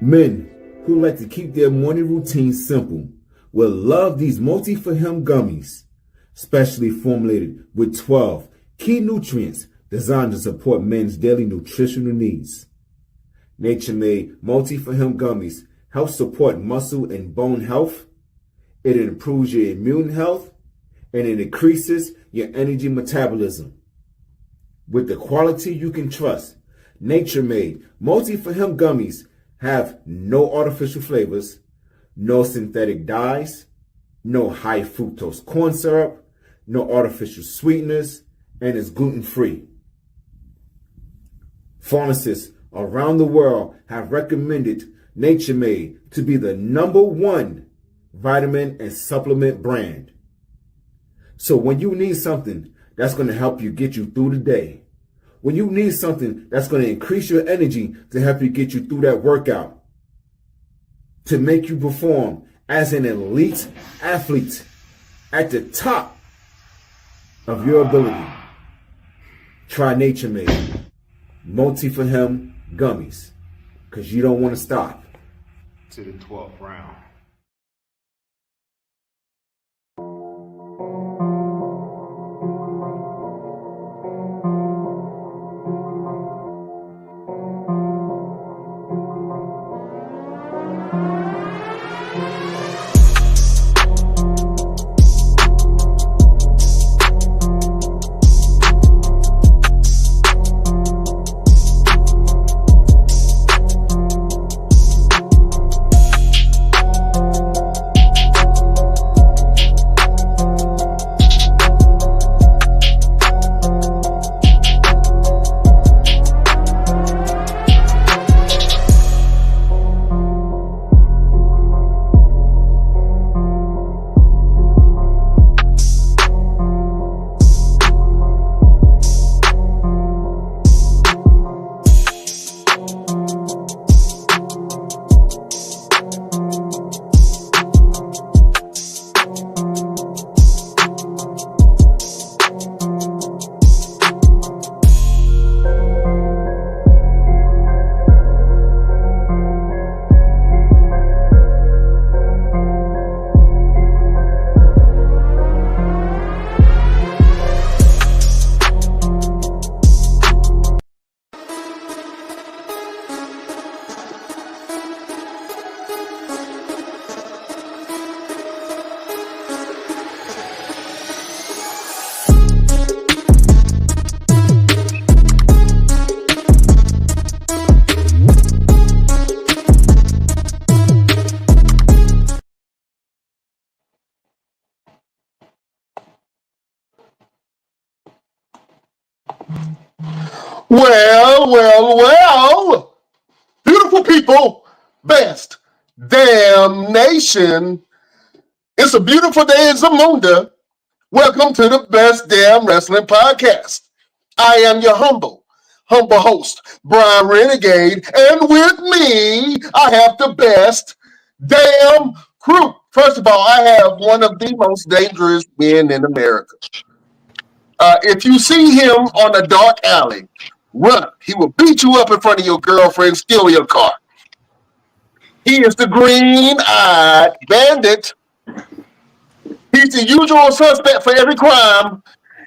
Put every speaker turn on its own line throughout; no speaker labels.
Men who like to keep their morning routine simple will love these multi-for-him gummies, specially formulated with 12 key nutrients designed to support men's daily nutritional needs. Nature-made multi-for-him gummies help support muscle and bone health. It improves your immune health, and it increases your energy metabolism. With the quality you can trust, nature-made multi-for-him gummies have no artificial flavors, no synthetic dyes, no high fructose corn syrup, no artificial sweeteners, and is gluten-free. Pharmacists around the world have recommended Nature Made to be the #1 vitamin and supplement brand. So when you need something that's going to help you get you through the day, when you need something that's going to increase your energy to help you get you through that workout, to make you perform as an elite athlete at the top of your ability, try Nature Made multi-for-him gummies, because you don't want to stop
to the 12th round.
Well, beautiful people, best damn nation. It's a beautiful day in Zamunda. Welcome to the Best Damn Wrestling Podcast. I am your humble host, Brian Renegade, and with me, I have the best damn crew. First of all, I have one of the most dangerous men in America. If you see him on a dark alley, run. He will beat you up in front of your girlfriend, steal your car. He is the green-eyed bandit. He's the usual suspect for every crime.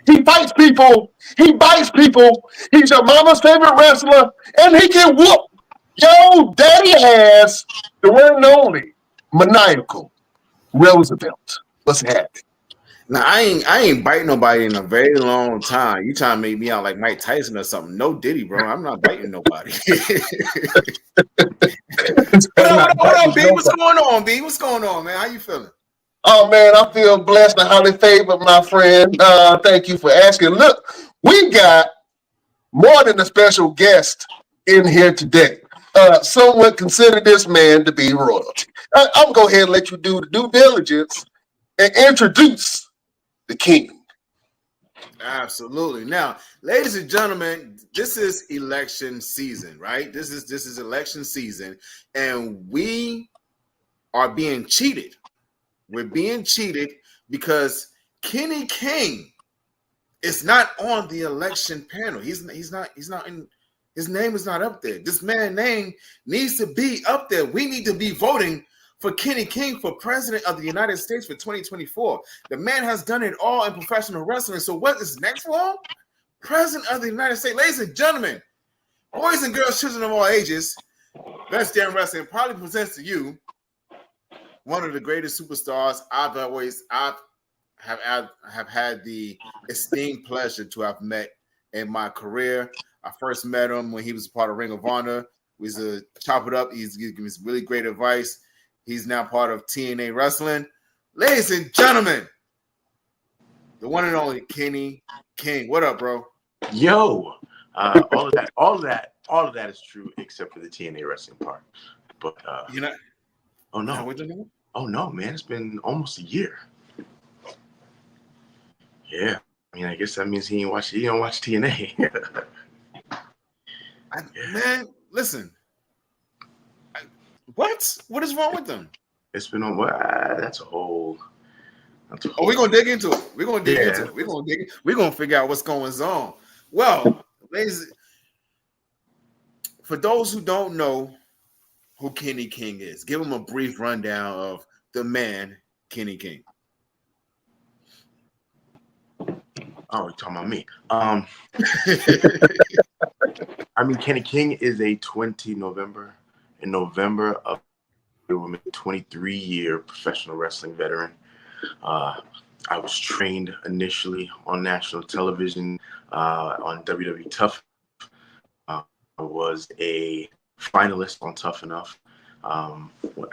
He fights people. He bites people. He's your mama's favorite wrestler, and he can whoop your daddy ass, the one and only maniacal Roosevelt. What's happening?
Now, I ain't biting nobody in a very long time. You trying to make me out like Mike Tyson or something. No Diddy, bro. I'm not biting nobody. What up, B? What's going on, B? What's going on, man? How you feeling?
Oh, man, I feel blessed and highly favored, my friend. Thank you for asking. Look, we got more than a special guest in here today. Some would consider this man to be royalty. I'm going to go ahead and let you do the due diligence and introduce the king.
Absolutely. Now, ladies and gentlemen, this is election season, right? This is election season, and we are being cheated. We're being cheated because Kenny King is not on the election panel. He's not in His name is not up there. This man's name needs to be up there. We need to be voting for Kenny King for president of the United States for 2024. The man has done it all in professional wrestling. So what is next for him? President of the United States. Ladies and gentlemen, boys and girls, children of all ages, Best Damn Wrestling probably presents to you one of the greatest superstars I've had the esteemed pleasure to have met in my career. I first met him when he was part of Ring of Honor. We used to chop it up. He's giving me some really great advice. He's now part of TNA Wrestling. Ladies and gentlemen, the one and only Kenny King. What up, bro?
Yo, all of that is true except for the TNA Wrestling part. But
you know,
oh no, man, it's been almost a year. Yeah, I mean, I guess that means he don't watch TNA.
Man, listen. What is wrong with them?
It's been on. That's a whole.
Oh, we're gonna dig into it. We're gonna dig into it. We're gonna figure out what's going on. Well, ladies, for those who don't know who Kenny King is, give them a brief rundown of the man, Kenny King.
Oh, you're talking about me. I mean, Kenny King is a 23 year professional wrestling veteran. I was trained initially on national television on WWE Tough. I was a finalist on Tough Enough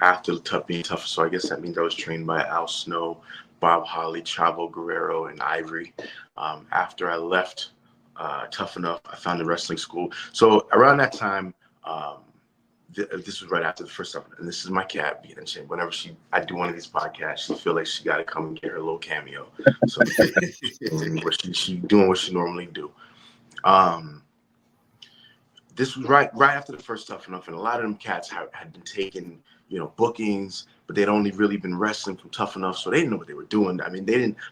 after being Tough. So I guess that means I was trained by Al Snow, Bob Holly, Chavo Guerrero, and Ivory. After I left Tough Enough, I found a wrestling school. So around that time, this was right after the first time, and this is my cat being ashamed. Whenever I do one of these podcasts, she feel like she got to come and get her little cameo. So she doing what she normally do. This was right after the first Tough Enough, and a lot of them cats had been taking, bookings, but they'd only really been wrestling from Tough Enough, so they didn't know what they were doing. I mean,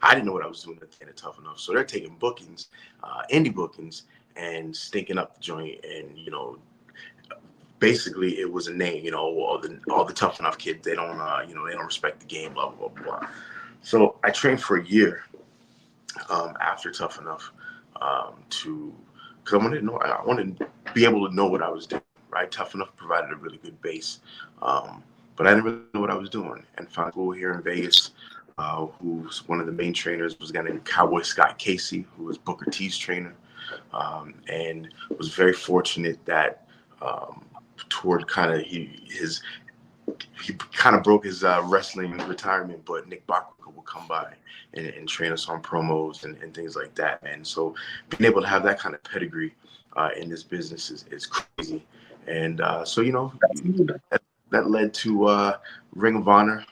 I didn't know what I was doing at the end of Tough Enough, so they're taking bookings, indie bookings, and stinking up the joint, and basically it was a name, all the Tough Enough kids, they don't, they don't respect the game, blah blah blah. So I trained for a year after Tough Enough because I wanted to be able to know what I was doing. Right, Tough Enough provided a really good base, but I didn't really know what I was doing. And found school here in Vegas, who's one of the main trainers was a guy named Cowboy Scott Casey, who was Booker T's trainer, and was very fortunate that toward kind of he kind of broke his wrestling retirement, but Nick Bockwinkel would come by and train us on promos and things like that. And so being able to have that kind of pedigree in this business is crazy. And so, that led to Ring of Honor,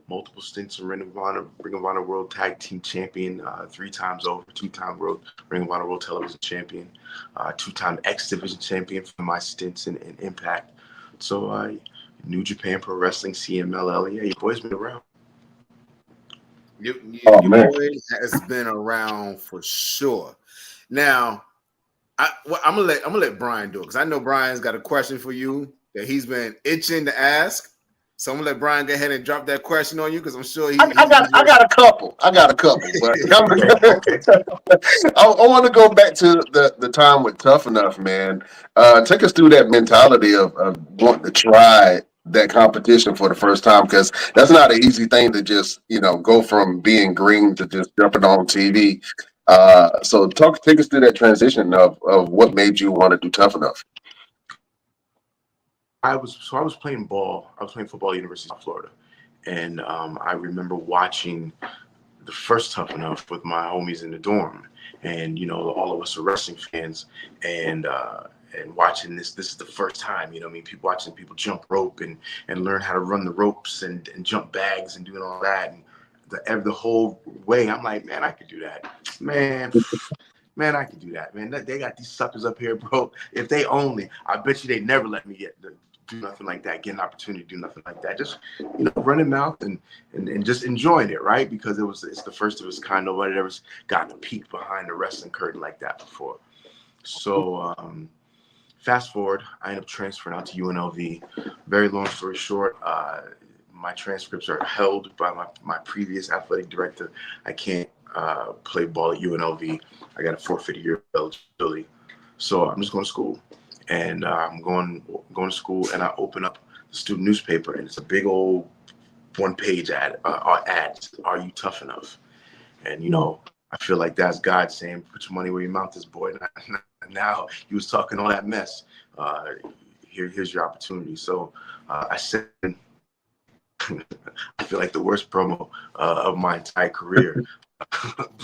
multiple stints in Ring of Honor World Tag Team Champion 3 times over, 2-time Ring of Honor World Television Champion, 2-time X Division Champion for my stints in Impact. So New Japan Pro Wrestling, CMLL, yeah, your boy's been around.
Your boy has been around for sure. Now, I'm gonna let Brian do it because I know Brian's got a question for you that he's been itching to ask. So I'm gonna let Brian go ahead and drop that question on you because I'm sure
I got a couple. But I want to go back to the time with Tough Enough, man. Take us through that mentality of wanting to try that competition for the first time, because that's not an easy thing to just go from being green to just jumping on TV. So take us through that transition of what made you want to do Tough Enough.
I was playing ball. I was playing football at the University of Florida, and I remember watching the first Tough Enough with my homies in the dorm, and all of us are wrestling fans, and watching this is the first time, people watching people jump rope and learn how to run the ropes and jump bags and doing all that, and the whole way I'm like, man, I could do that, man, I could do that, man. They got these suckers up here, bro. If they only, I bet you they never let me do nothing like that, get an opportunity to do nothing like that. Just, running mouth and just enjoying it, right? Because it's the first of its kind. Nobody had ever gotten a peek behind the wrestling curtain like that before. So fast forward, I ended up transferring out to UNLV. Very long story short, my transcripts are held by my previous athletic director. I can't play ball at UNLV. I got a forfeit year eligibility. So I'm just going to school. And I'm going to school, and I open up the student newspaper, and it's a big old one-page ad, are you tough enough? And, I feel like that's God saying, put your money where your mouth is, boy. Now he was talking all that mess. Here's your opportunity. So I said, I feel like the worst promo of my entire career.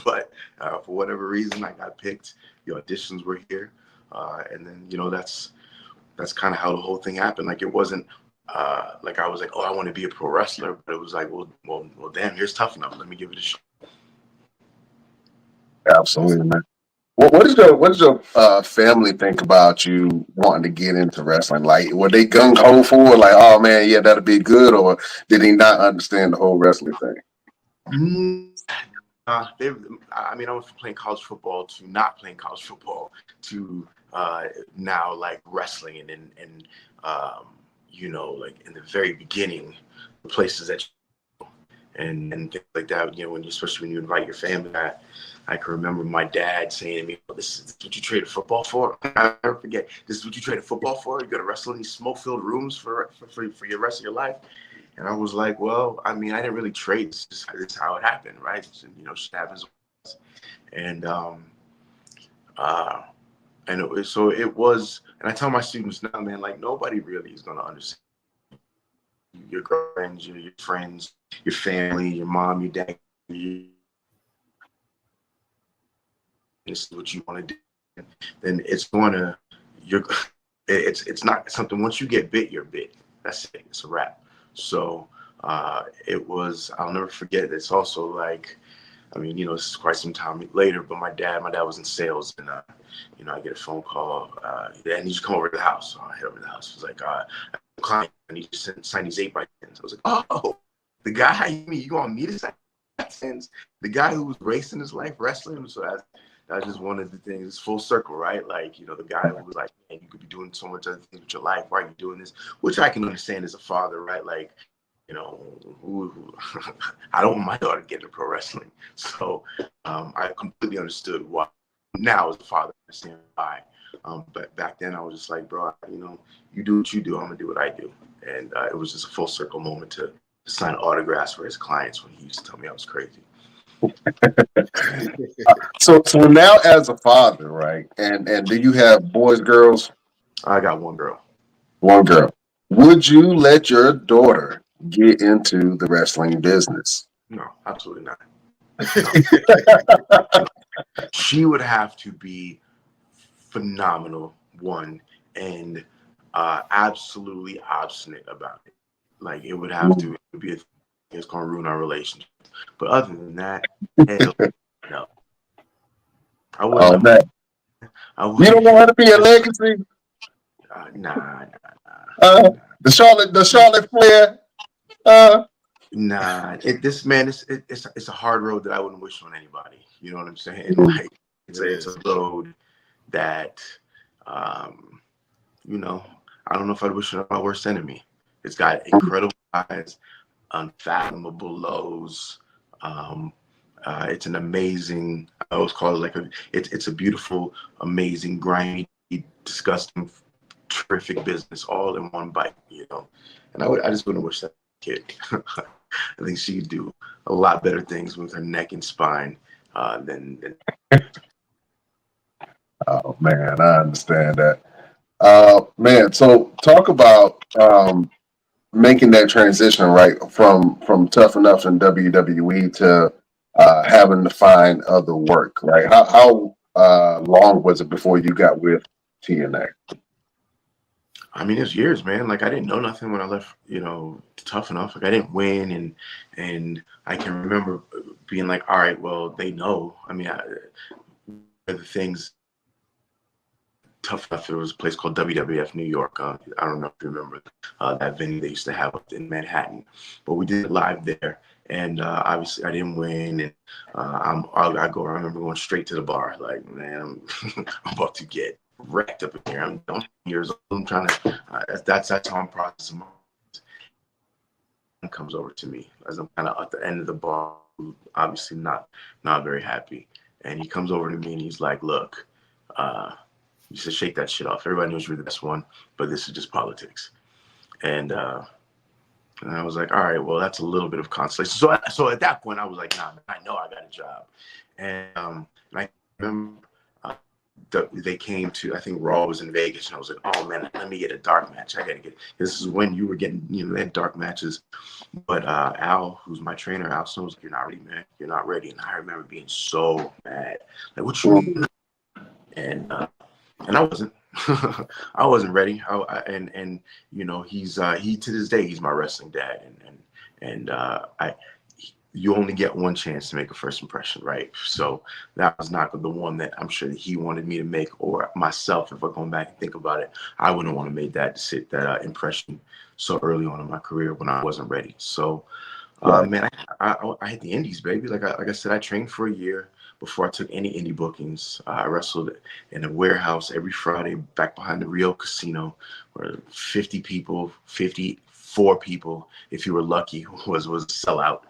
But for whatever reason, I got picked. The auditions were here. And then, that's kind of how the whole thing happened. Like, it wasn't like I was like, oh, I want to be a pro wrestler. But it was like, well, damn, here's tough enough. Let me give it a shot.
Absolutely, man. What does your family think about you wanting to get into wrestling? Like, were they gung ho for it? Like, oh man, yeah, that'll be good, or did they not understand the whole wrestling thing?
I went from playing college football to not playing college football to now like wrestling and like in the very beginning, the places that and things like that. Especially when you invite your family. I can remember my dad saying to me, "This is what you traded football for." I'll never forget. This is what you traded football for. You got to wrestle in these smoke-filled rooms for your rest of your life. And I was like, well, I didn't really trade. This is how it happened, right? Shit happens. And so it was. And I tell my students now, man, like nobody really is gonna understand your girlfriends, your friends, your family, your mom, your dad. This is what you want to do. Then it's it's not something. Once you get bit, you're bit. That's it. It's a wrap. So it was. I'll never forget. It's also like, this is quite some time later. But my dad was in sales, and I get a phone call. I need you to come over to the house. So I head over to the house. It was like, client, I need you to sign these 8x10s. I was like, oh, the guy you want me to sign 8x10s? The guy who was racing his life wrestling. So that's just one of the things. It's full circle, right? Like, the guy who was like, man, you could be doing so much other things with your life. Why are you doing this? Which I can understand as a father, right? Like, I don't want my daughter to get into pro wrestling. So I completely understood why. Now as a father, I understand why. But back then I was just like, bro, you do what you do. I'm going to do what I do. And it was just a full circle moment to sign autographs for his clients when he used to tell me I was crazy.
So now as a father, right? And do you have boys, girls?
I got one girl.
One girl. Would you let your daughter get into the wrestling business?
No, absolutely not. She would have to be phenomenal, one, and absolutely obstinate about it. Like, it would have to be it's going to ruin our relationship. But other than that, hell, no. I wouldn't.
You don't want her to be a legacy?
Nah.
The Charlotte Flair.
Nah. It's a hard road that I wouldn't wish on anybody. You know what I'm saying? Like, it's a road that, I don't know if I'd wish it on my worst enemy. It's got incredible highs, unfathomable lows. It's an amazing. I always call it it's a beautiful, amazing, grimy, disgusting, terrific business all in one bite. And I just wouldn't wish that kid. I think she could do a lot better things with her neck and spine than.
Oh man, I understand that. Man, so talk about making that transition, right, from Tough Enough in WWE to having to find other work, right? How long was it before you got with TNA?
It was years, man. Like, I didn't know nothing when I left, Tough Enough. Like, I didn't win, and I can remember being like, all right, well, they know. The things. Tough Enough. There was a place called WWF New York. I don't know if you remember that venue they used to have up in Manhattan, but we did it live there. And obviously, I didn't win. And I remember going straight to the bar. Like, man, I'm about to get wrecked up in here. I'm 20 years old. I'm trying to. That's how I'm processing. Comes over to me as I'm kind of at the end of the bar, obviously not very happy, and he comes over to me and he's like, "Look, you should shake that shit off. Everybody knows you're the best one, but this is just politics." And I was like, "All right, well, that's a little bit of consolation." So at that point, I was like, "Nah, man, I know I got a job," and I remember. They came to, I think Raw was in Vegas, and I was like, "Oh man, let me get a dark match. I gotta get." This is when you were getting, they had dark matches. But Al, who's my trainer, Al Snow was like, "You're not ready, man. You're not ready." And I remember being so mad, like, "What you mean?" And I wasn't. I wasn't ready. And he's he to this day he's my wrestling dad, and you only get one chance to make a first impression, right? So that was not the one that I'm sure that he wanted me to make, or myself. If we're going back and think about it, I wouldn't want to make that impression so early on in my career when I wasn't ready. So, man, I hit the indies, baby. Like I said, I trained for a year before I took any indie bookings. I wrestled in a warehouse every Friday back behind the Rio Casino, where 50 people, 54 people, if you were lucky, was a sellout.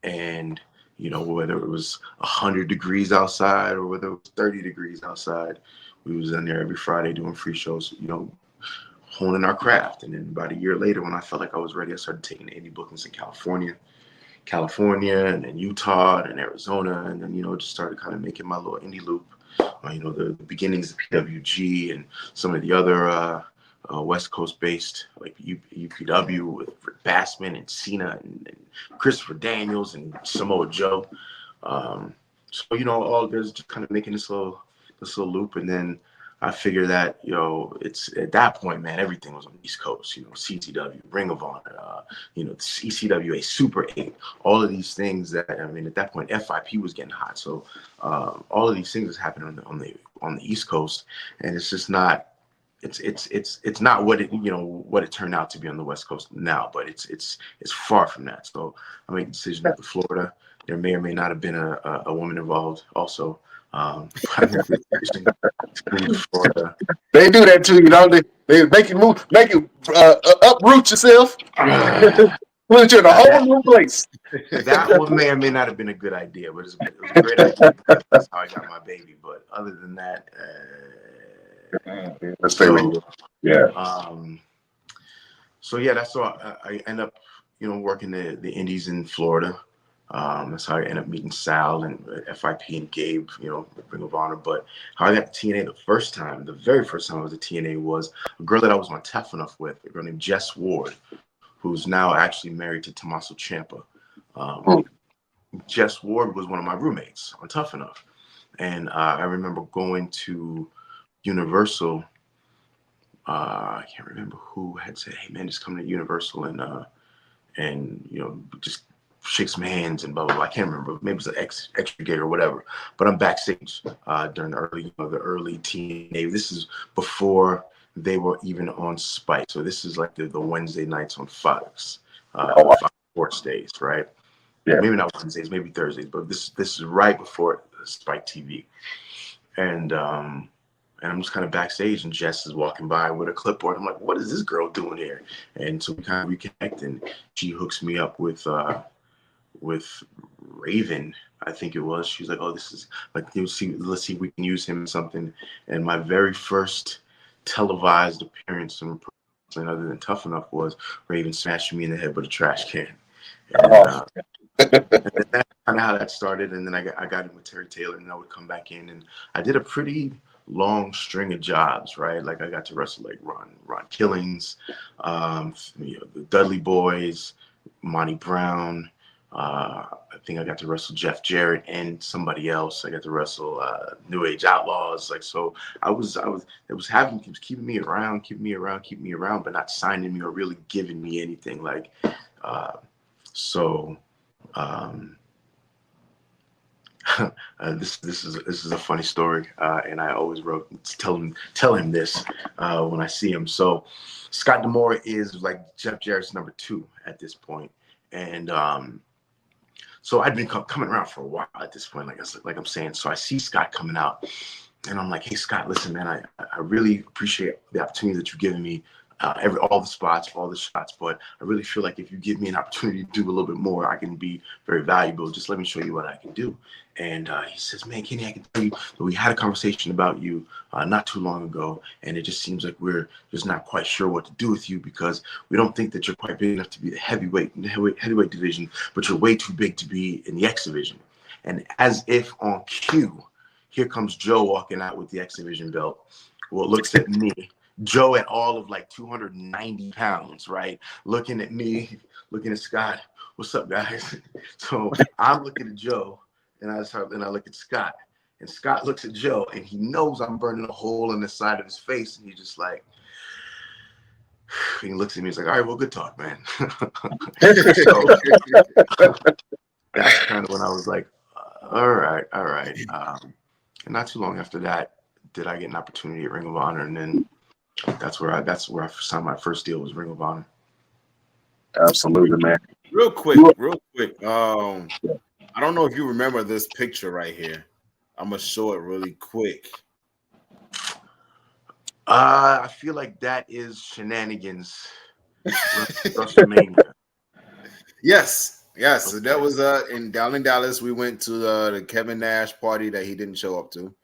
And whether it was 100 degrees outside or whether it was 30 degrees outside, we was in there every Friday doing free shows, honing our craft. And then about a year later, when I felt like I was ready, I started taking indie bookings in California, and then Utah and Arizona, and then just started kind of making my little indie loop. The beginnings of PWG and some of the other West Coast based, like UPW with Rick Bassman and Cena and Christopher Daniels and Samoa Joe. So all there's just kind of making this little loop, and then I figured that it's at that point, man, everything was on the East Coast. CTW, Ring of Honor, the ECWA, Super 8, all of these things that at that point FIP was getting hot. So all of these things was happening on the East Coast, and it's just not. It's not what it turned out to be on the West Coast now, but it's far from that. So I made the decision to Florida. There may or may not have been a woman involved also. Florida.
They do that too, They make you move, make you uproot yourself, put you in a whole new place.
That one may or may not have been a good idea, but it was a great idea. That's how I got my baby. But other than that, So yeah, that's how I end up, working the indies in Florida. That's how I ended up meeting Sal and FIP and Gabe, Ring of Honor. But how I got to TNA the very first time I was at TNA was a girl that I was on Tough Enough with, a girl named Jess Ward, who's now actually married to Tommaso Ciampa. Jess Ward was one of my roommates on Tough Enough. And I remember going to Universal. I can't remember who had said, "Hey man, just come to Universal and just shake some hands and blah blah blah." I can't remember. Maybe it was an extra gig or whatever. But I'm backstage during the early TNA. This is before they were even on Spike. So this is like the Wednesday nights on Fox, Fox Sports days, right? Yeah. Maybe not Wednesdays, maybe Thursdays, but this is right before Spike TV, and I'm just kind of backstage, and Jess is walking by with a clipboard. I'm like, "What is this girl doing here?" And so we kind of reconnect, and she hooks me up with Raven, I think it was. She's like, "Oh, this is like, let's see if we can use him in something." And my very first televised appearance in wrestling other than Tough Enough was Raven smashing me in the head with a trash can. And, and that's kind of how that started. And then I got in with Terry Taylor, and I would come back in, and I did a pretty long string of jobs, right? Like I got to wrestle like Ron Killings, the Dudley Boys, Monty Brown. I think I got to wrestle Jeff Jarrett and somebody else. I got to wrestle New Age Outlaws. Like, so it was keeping me around, but not signing me or really giving me anything. Like, this is a funny story, and I always tell him this when I see him. So Scott D'Amore is like Jeff Jarrett's number 2 at this point, and so I'd been coming around for a while at this point, like I'm saying. So I see Scott coming out, And I'm like, hey, Scott, listen, man, I really appreciate the opportunity that you've given me, all the spots, all the shots, but I really feel like if you give me an opportunity to do a little bit more, I can be very valuable. Just let me show you what I can do. And he says, man, Kenny, I can tell you that we had a conversation about you not too long ago, and it just seems like we're just not quite sure what to do with you because we don't think that you're quite big enough to be the heavyweight division, but you're way too big to be in the X division. And as if on cue, here comes Joe walking out with the X Division belt. Well, looks at me, Joe at all of like 290 pounds, right? Looking at me, looking at Scott. What's up, guys? So I'm looking at Joe, and I look at Scott, and Scott looks at Joe, and he knows I'm burning a hole in the side of his face, and he's just like, he looks at me, he's like, all right, well, good talk, man. So that's kind of when I was like, all right. And not too long after that, did I get an opportunity at Ring of Honor, and then that's where I signed my first deal was Ring of Honor.
Absolutely, man.
Real quick. I don't know if you remember this picture right here. I'm gonna show it really quick.
I feel like that is Shenanigans. WrestleMania.
Yes. So that was down in Dallas. We went to the Kevin Nash party that he didn't show up to.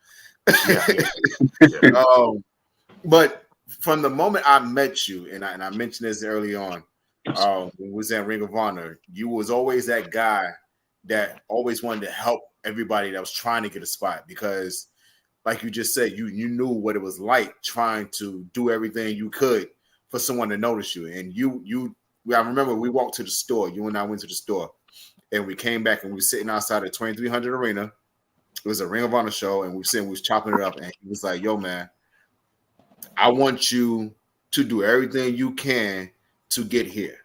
Yeah.
But from the moment I met you, and I mentioned this early on, when we was at Ring of Honor, you was always that guy that always wanted to help everybody that was trying to get a spot because, like you just said, you knew what it was like trying to do everything you could for someone to notice you. And I remember we walked to the store. You and I went to the store, and we came back and we were sitting outside the 2300 Arena. It was a Ring of Honor show, and we was chopping it up. And he was like, "Yo, man, I want you to do everything you can to get here."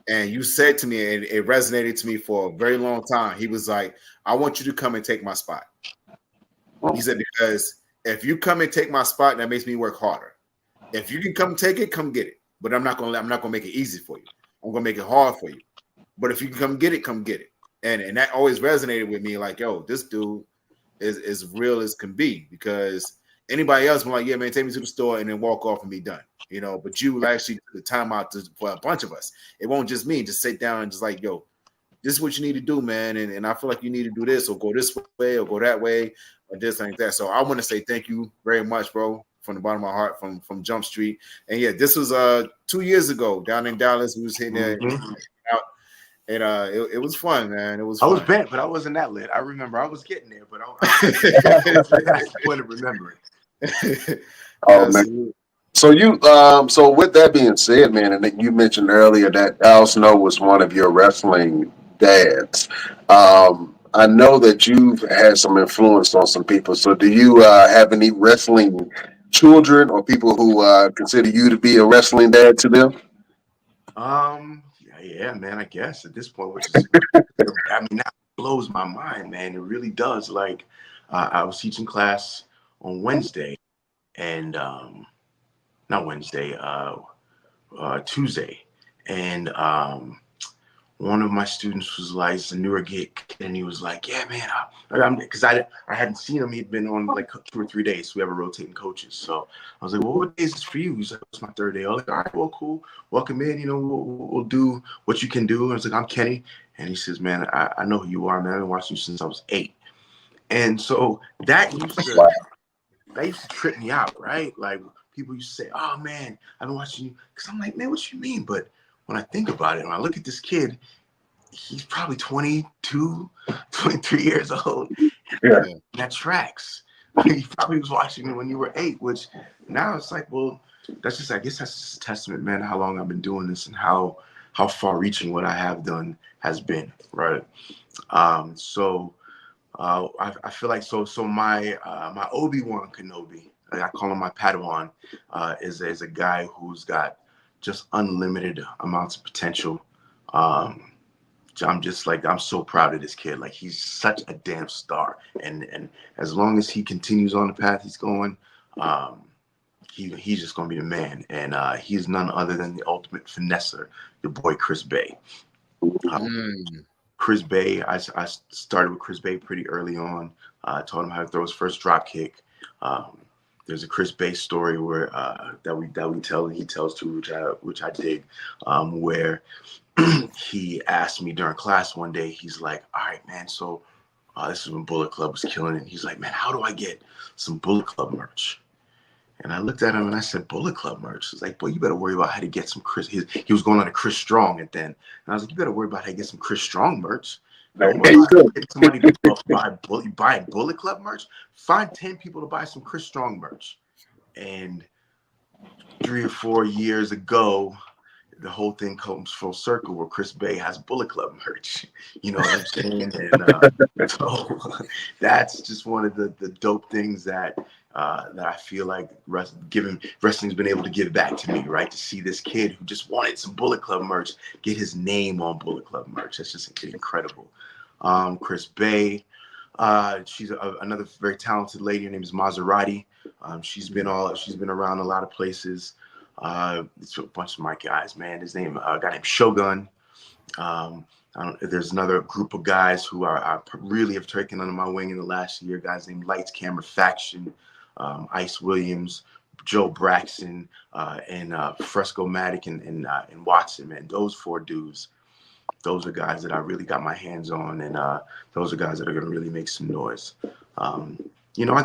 And you said to me, and it resonated to me for a very long time. He was like, "I want you to come and take my spot." He said, "Because if you come and take my spot, that makes me work harder. If you can come take it, come get it. But I'm not gonna make it easy for you. I'm gonna make it hard for you. But if you can come get it, come get it." And that always resonated with me. Like, yo, this dude is as real as can be. Because anybody else was like, "Yeah, man, take me to the store and then walk off and be done." You know, but you actually took the time out for a bunch of us. It won't just me. Just sit down and just like, "Yo, this is what you need to do, man. And I feel like you need to do this or go this way or go that way or this like that." So I want to say thank you very much, bro, from the bottom of my heart from Jump Street. And yeah, this was 2 years ago down in Dallas. We was hitting there out, and it was fun, man. It was fun.
I was bent, but I wasn't that lit. I remember I was getting there, but that's the point of remembering.
Oh, man. So so with that being said, man, and you mentioned earlier that Al Snow was one of your wrestling dads. I know that you've had some influence on some people. So do you have any wrestling children or people who consider you to be a wrestling dad to them?
Yeah, man, I guess at this point, which is, I mean, that blows my mind, man. It really does. Like, I was teaching class on Wednesday, and not Wednesday, Tuesday, and one of my students was like, it's a newer kid, and he was like, "Yeah, man," because I hadn't seen him. He'd been on like 2 or 3 days. So we have a rotating coaches. So I was like, "Well, what day is this for you?" He's like, "It's my 3rd day." I was like, "All right, well, cool. Welcome in. You know, we'll do what you can do." I was like, "I'm Kenny," and he says, "Man, I know who you are, man. I've been watching you since I was 8." And so that used to trip me out, right? Like people used to say, "Oh man, I've been watching you," because I'm like, "Man, what you mean?" But when I think about it, when I look at this kid, he's probably 22, 23 years old.
Yeah.
That tracks. He probably was watching me when you were 8, which now it's like, well, I guess that's just a testament, man, to how long I've been doing this and how far reaching what I have done has been, right? So I feel like my Obi-Wan Kenobi, I call him my Padawan, is a guy who's got just unlimited amounts of potential. I'm so proud of this kid. Like, he's such a damn star, and as long as he continues on the path he's going, he's just gonna be the man. And he's none other than the ultimate finesser, your boy Chris Bay. Chris Bay, I started with Chris Bay pretty early on. I taught him how to throw his first drop kick, There's a Chris Bay story where he tells too, which I dig, where he asked me during class one day. He's like, "All right, man. So this is when Bullet Club was killing it." He's like, "Man, how do I get some Bullet Club merch?" And I looked at him and I said, "Bullet Club merch." He's like, "Boy, you better worry about how to get some Chris." He was going on to Chris Strong, and then I was like, "You better worry about how to get some Chris Strong merch. Don't worry about getting somebody to buy Bullet Club merch. Find 10 people to buy some Chris Strong merch." And 3 or 4 years ago, the whole thing comes full circle where Chris Bay has Bullet Club merch. You know what I'm saying? And so that's just one of the dope things that I feel like wrestling's been able to give back to me, right? To see this kid who just wanted some Bullet Club merch get his name on Bullet Club merch. That's just incredible. Chris Bay, she's another very talented lady. Her name is Maserati. She's been around a lot of places. It's a bunch of my guys, man. His name, a guy named Shogun. There's another group of guys who I really have taken under my wing in the last year. Guys named Lights Camera Faction, Ice Williams, Joe Braxton, and Fresco Matic and Watson. Man, those 4 dudes. Those are guys that I really got my hands on, and those are guys that are going to really make some noise. You know, I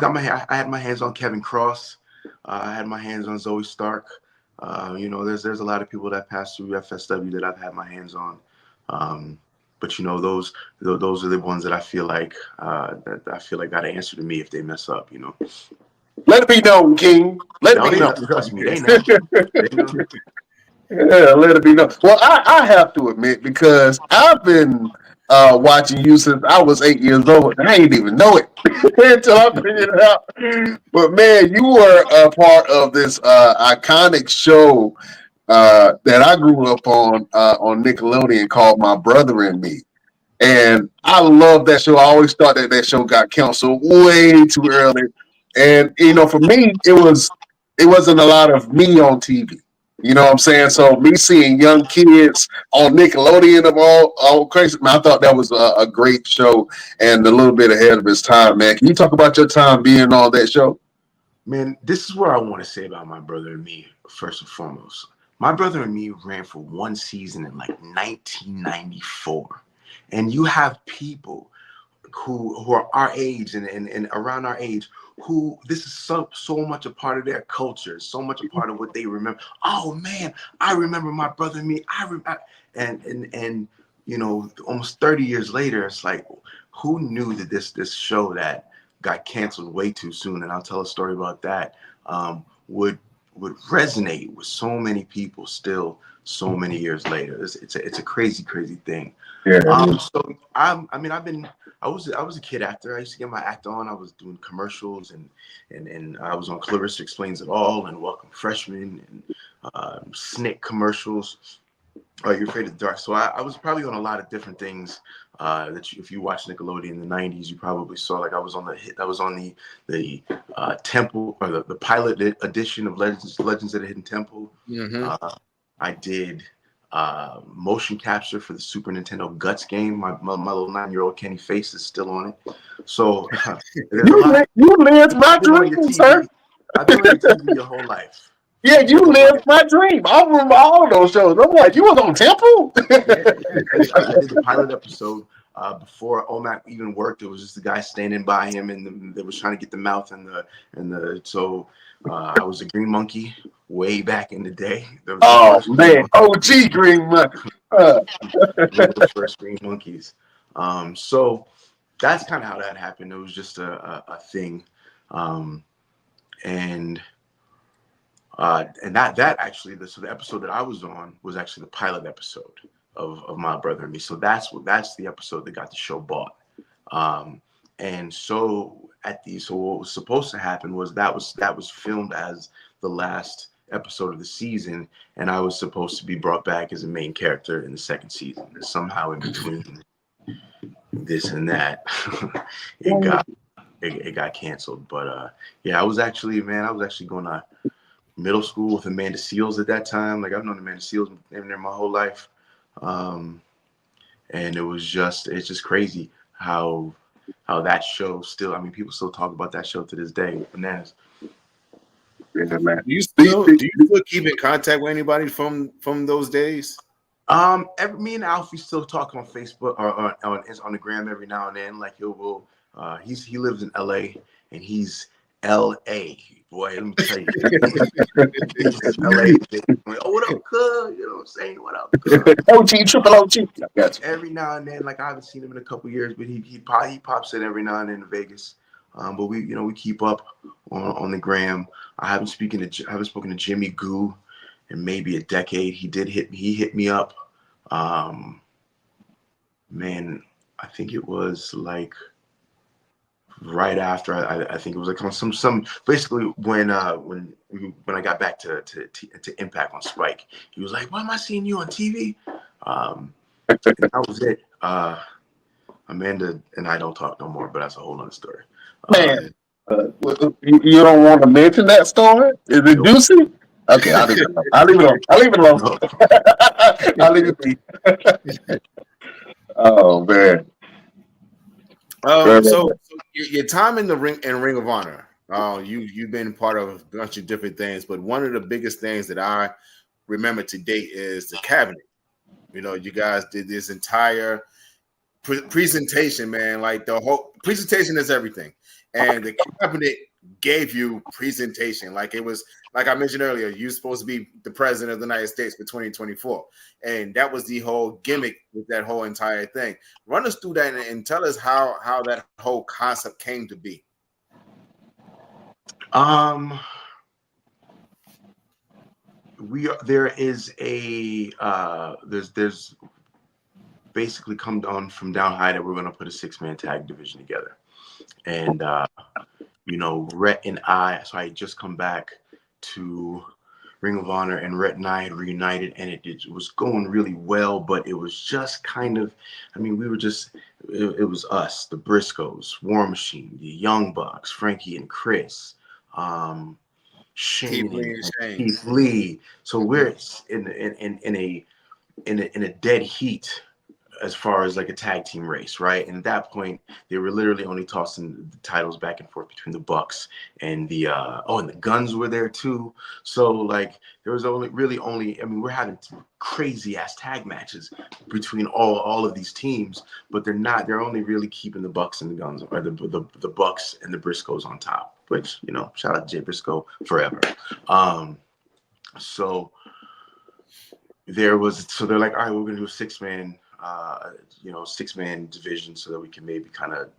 had my hands on Kevin Cross. I had my hands on Zoe Stark. You know, there's a lot of people that pass through FSW that I've had my hands on. But you know, those are the ones that I feel like got to answer to me if they mess up. You know.
Let it be known, King. Let it be known.
Trust me, they know. They know.
Yeah, let it be known. Well, I have to admit, because I've been watching you since I was 8 years old. I didn't even know it until I figured it out. But man, you were a part of this iconic show that I grew up on Nickelodeon called My Brother and Me. And I love that show. I always thought that show got canceled way too early. And you know, for me, it wasn't a lot of me on TV. You know what I'm saying? So me seeing young kids on Nickelodeon of all crazy, man, I thought that was a great show and a little bit ahead of its time, man. Can you talk about your time being on that show?
Man, this is what I want to say about My Brother and Me, first and foremost. My Brother and Me ran for 1 season in like 1994. And you have people who are our age and around our age who this is so much a part of their culture, so much a part of what they remember. Oh man, I remember My Brother and Me. And you know, almost 30 years later, it's like, who knew that this show that got canceled way too soon, and I'll tell a story about that, would resonate with so many people still so many years later. It's a crazy thing.
Yeah.
So I was a kid actor. I used to get my act on. I was doing commercials and I was on Clarissa Explains It All and Welcome Freshmen and Snick commercials. You're Afraid of the Dark. So I was probably on a lot of different things if you watched Nickelodeon in the 90s, you probably saw. Like I was on the Temple, or the pilot edition of Legends of the Hidden Temple.
Mm-hmm.
I did motion capture for the Super Nintendo Guts game. My little 9-year-old Kenny Face is still on it. So
you lived my dream, sir.
I've been on your TV your whole life.
Yeah, you lived my dream. I remember all those shows. I'm like, you was on Temple?
I did the pilot episode before OMAC even worked. It was just the guy standing by him, and they was trying to get the mouth and the. So I was a green monkey way back in the day.
Oh man, OG green monkey.
The first green monkeys. So that's kind of how that happened. It was just a thing, and that actually, so the episode that I was on was actually the pilot episode of My Brother and Me. So that's the episode that got the show bought. And so what was supposed to happen was that was filmed as the last episode of the season, and I was supposed to be brought back as a main character in the second season. And somehow in between this and that, it got canceled. But yeah, I was actually going to middle school with Amanda Seales at that time. Like I've known Amanda Seales there my whole life. And it's just crazy how how that show still, I mean, people still talk about that show to this day. Bananas.
Yeah, man.
Do you still keep in contact with anybody from those days?
Me and Alfie still talk on Facebook or on the gram every now and then. Like he lives in LA and he's LA. Boy, let me tell you. He's LA. Like, oh, what up, cuz? You know what I'm saying? What up, cuz?
OG, triple OG. I got you.
Every now and then, like I haven't seen him in a couple years, but he pops in every now and then in Vegas. But we keep up on the gram. I haven't spoken to Jimmy Goo in maybe a decade. He hit me up. Man, I think it was like right after I think it was like on some basically when I got back to Impact on Spike, he was like, "Why am I seeing you on TV?" And that was it. Amanda and I don't talk no more, but that's a whole other story.
Man, you don't want to mention that story? Is it juicy? Okay, I'll leave it alone. I'll leave it alone.
No.
I'll leave it be. Oh man.
So your time in the Ring of Honor, you've been part of a bunch of different things, but one of the biggest things that I remember to date is the cabinet. You know, you guys did this entire presentation, man. Like the whole presentation is everything, and the cabinet gave you presentation. Like it was, like I mentioned earlier, you're supposed to be the president of the United States for 2024, and that was the whole gimmick with that whole entire thing. Run us through that and tell us how that whole concept came to be.
There's basically come on from down high that we're going to put a 6-man tag division together, and Rhett and I. So I had just come back to Ring of Honor, and Rhett and I had reunited, and it was going really well, but it was just kind of, I mean, we were just, it was us, the Briscoes, War Machine, the Young Bucks, Frankie and Chris, Shane and Keith Lee. So we're in a dead heat as far as like a tag team race, right? And at that point, they were literally only tossing the titles back and forth between the Bucks and the and the Guns were there too. So like there was only I mean, we're having crazy ass tag matches between all of these teams, but they're only really keeping the Bucks and the Guns, or the Bucks and the Briscoes on top, which, shout out to Jay Briscoe forever. So they're like, all right, we're gonna do a 6-man 6-man division so that we can maybe kind of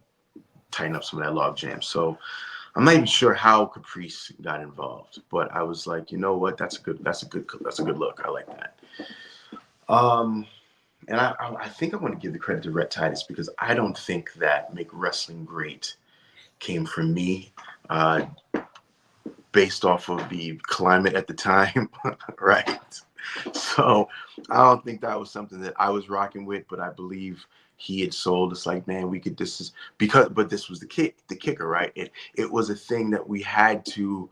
tighten up some of that log jam. So I'm not even sure how Caprice got involved, but I was like, you know what, that's a good look. I like that. And I think I want to give the credit to Rhett Titus, because I don't think that Make Wrestling Great came from me, based off of the climate at the time, right? So I don't think that was something that I was rocking with, but I believe he had sold us like, man, but this was the kicker, right? It was a thing that we had to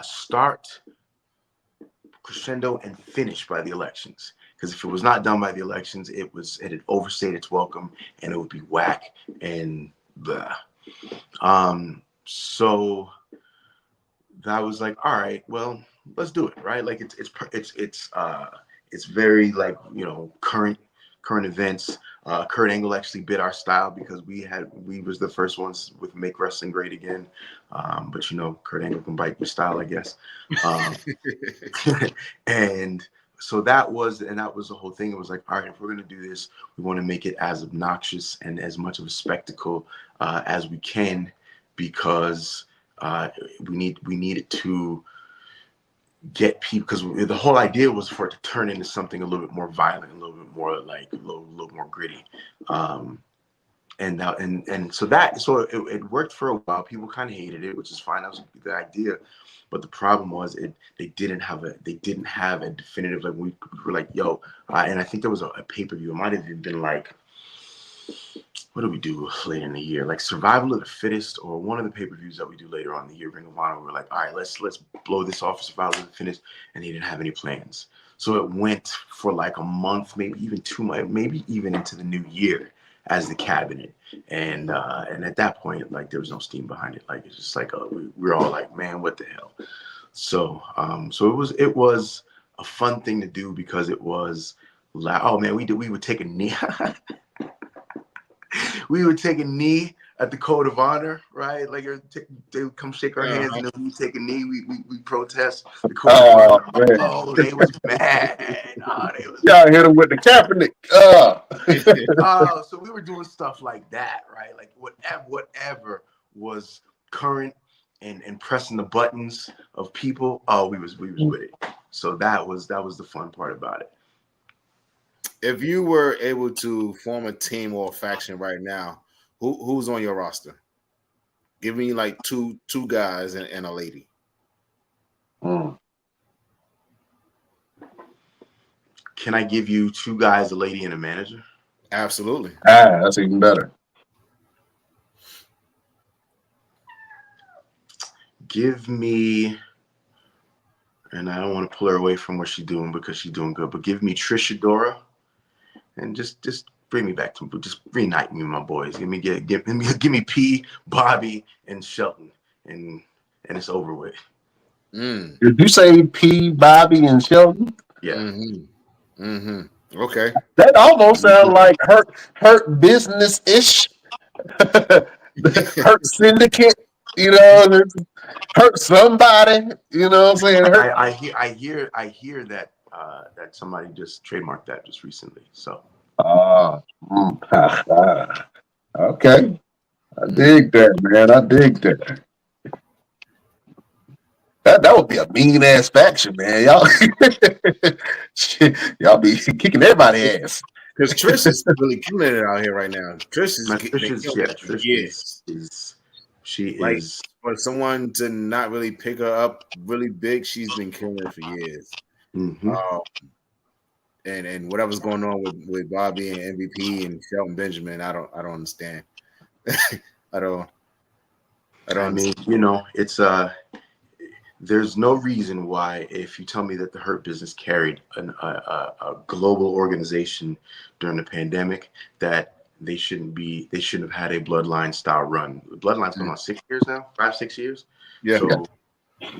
start, crescendo, and finish by the elections. Because if it was not done by the elections, it had overstayed its welcome, and it would be whack and blah. So that was like, all right, well, let's do it, right? Like it's very like, current events. Kurt Angle actually bit our style, because we was the first ones with Make Wrestling Great Again. But Kurt Angle can bite your style, I guess. And so that was the whole thing. It was like, all right, if we're gonna do this, we want to make it as obnoxious and as much of a spectacle as we can, because we needed to get people, because the whole idea was for it to turn into something a little bit more violent, a little bit more like a little more gritty. So it worked for a while. People kind of hated it, which is fine. That was the idea. But the problem was they didn't have a definitive, like, we were like, yo, and I think there was a pay-per-view. It might have been like, what do we do later in the year? Like Survival of the Fittest, or one of the pay-per-views that we do later on in the year, Ring of Honor. We're like, all right, let's blow this off for Survival of the Fittest, and they didn't have any plans. So it went for like a month, maybe even 2 months, maybe even into the new year. as the cabinet. And at that point, like, there was no steam behind it. Like, it's just like we were all like, man, what the hell? So it was a fun thing to do because it was like, oh man, we would take a knee. We would take a knee at the code of honor, right? Like, they would come shake our hands, and then we take a knee. We protest the code of honor.
Man.
Oh, they was mad. Oh, they was.
Y'all hit him with the Kaepernick.
So we were doing stuff like that, right? Like whatever was current and pressing the buttons of people. Oh, we was with it. So that was the fun part about it.
If you were able to form a team or a faction right now, who's on your roster? Give me like two guys and a lady.
Can I give you 2 guys, a lady, and a manager?
Absolutely.
That's even better.
Give me, and I don't want to pull her away from what she's doing because she's doing good, but give me Trisha Dora, and just bring me back to, just reunite me with my boys. Give me P, Bobby, and Shelton, and it's over with.
Did you say P, Bobby, and Sheldon?
Yeah.
Okay.
That almost sounds like hurt business-ish. Hurt syndicate, hurt somebody, you know what I'm saying?
I hear that that somebody just trademarked that just recently. So
okay. I dig that, man. I dig that. That would be a mean ass faction, man. Y'all be kicking everybody's ass.
Because Trish is really killing it out here right now. Trish is for someone to not really pick her up really big. She's been killing it for years. And whatever's going on with Bobby and MVP and Shelton Benjamin, I don't understand. I mean,
it's there's no reason why, if you tell me that the Hurt Business carried a global organization during the pandemic, that they shouldn't have had a Bloodline style run. Bloodline's been on 6 years now, 5-6 years.
Yeah.
So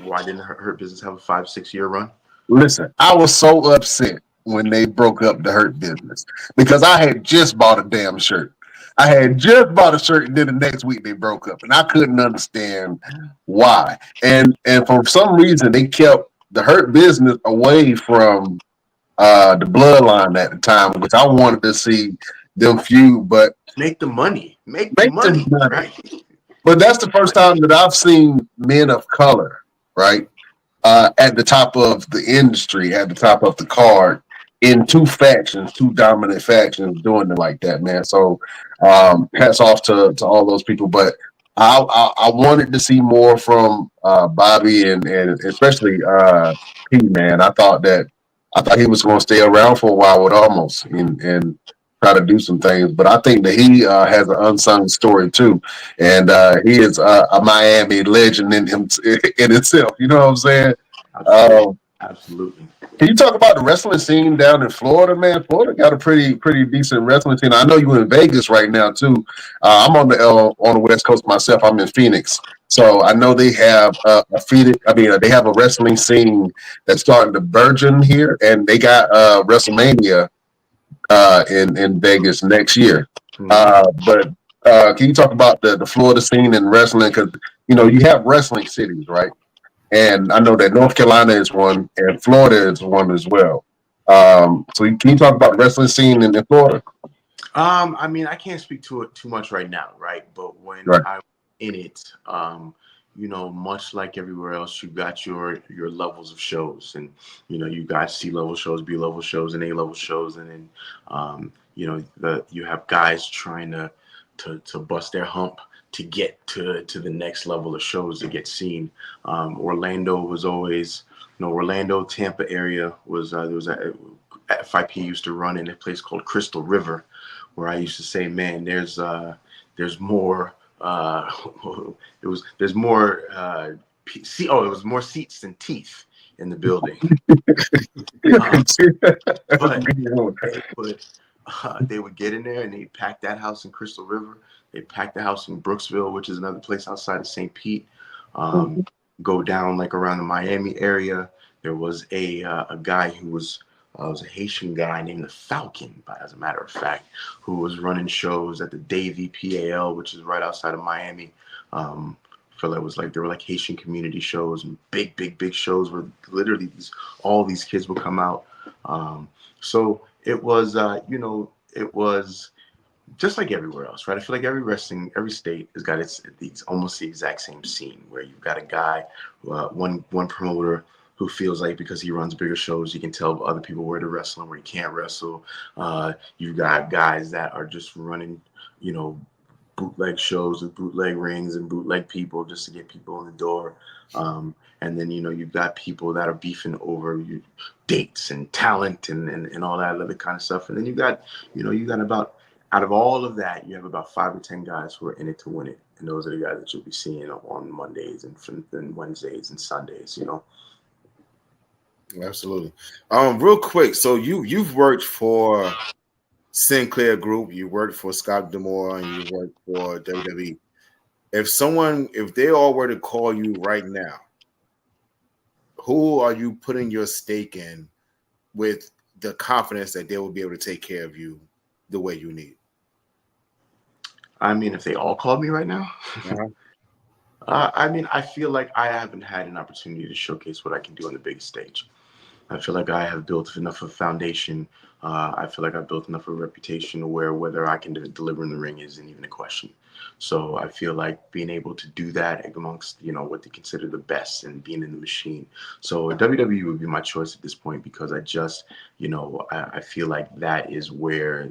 why didn't Hurt Business have a 5-6 year run?
Listen, I was so upset when they broke up the Hurt Business because I had just bought a damn shirt. I had just bought a shirt, and then the next week they broke up, and I couldn't understand why. And for some reason, they kept the Hurt Business away from the Bloodline at the time, which I wanted to see them feud, but
make the money, make the money. Right?
But that's the first time that I've seen men of color, right, at the top of the industry, at the top of the card, in two dominant factions, doing it like that, man. So hats off to all those people. But I wanted to see more from Bobby and especially P, man. I thought he was going to stay around for a while with Almost and try to do some things. But I think that he has an unsung story too, and he is a Miami legend in itself. You know what I'm saying?
Absolutely.
Can you talk about the wrestling scene down in Florida, man? Florida got a pretty decent wrestling scene. I know you're in Vegas right now too. I'm on the West Coast myself. I'm in Phoenix, so I know they have they have a wrestling scene that's starting to burgeon here, and they got WrestleMania in Vegas next year. But can you talk about the Florida scene in wrestling? Because you have wrestling cities, right? And I know that North Carolina is one, and Florida is one as well. So can you talk about the wrestling scene in Florida?
I mean, I can't speak to it too much right now, right? But when I'm in it, much like everywhere else, you got your levels of shows, and you got C-level shows, B-level shows, and A-level shows, and then you have guys trying to bust their hump to get to the next level of shows to get seen. Orlando was always, Orlando, Tampa area was there was FIP used to run in a place called Crystal River, where I used to say, man, there's more. It was more seats than teeth in the building. they would get in there and they'd pack that house in Crystal River. They'd pack the house in Brooksville, which is another place outside of St. Pete. Go down like around the Miami area. There was a guy who was a Haitian guy named the Falcon, as a matter of fact, who was running shows at the Davie PAL, which is right outside of Miami. Feel it was like there were like Haitian community shows and big shows where literally all these kids would come out. So it was, it was just like everywhere else, right? I feel like every state has got these almost the exact same scene where you've got a guy, one promoter who feels like because he runs bigger shows, he can tell other people where to wrestle and where he can't wrestle. You've got guys that are just running, bootleg shows with bootleg rings and bootleg people just to get people in the door. And then, you've got people that are beefing over dates and talent and all that other kind of stuff. And then you got about, out of all of that, you have about 5 or 10 guys who are in it to win it. And those are the guys that you'll be seeing on Mondays and Wednesdays and Sundays,
Absolutely. Real quick, so you've worked for Sinclair Group, you worked for Scott D'Amore, and you worked for WWE. If they all were to call you right now, who are you putting your stake in with the confidence that they will be able to take care of you the way you need?
I mean, if they all called me right now, I feel like I haven't had an opportunity to showcase what I can do on the biggest stage. I feel like I have built enough of a foundation. I feel like I've built enough of a reputation where whether I can deliver in the ring isn't even a question. So I feel like being able to do that amongst, what they consider the best and being in the machine. So WWE would be my choice at this point because I just, I feel like that is where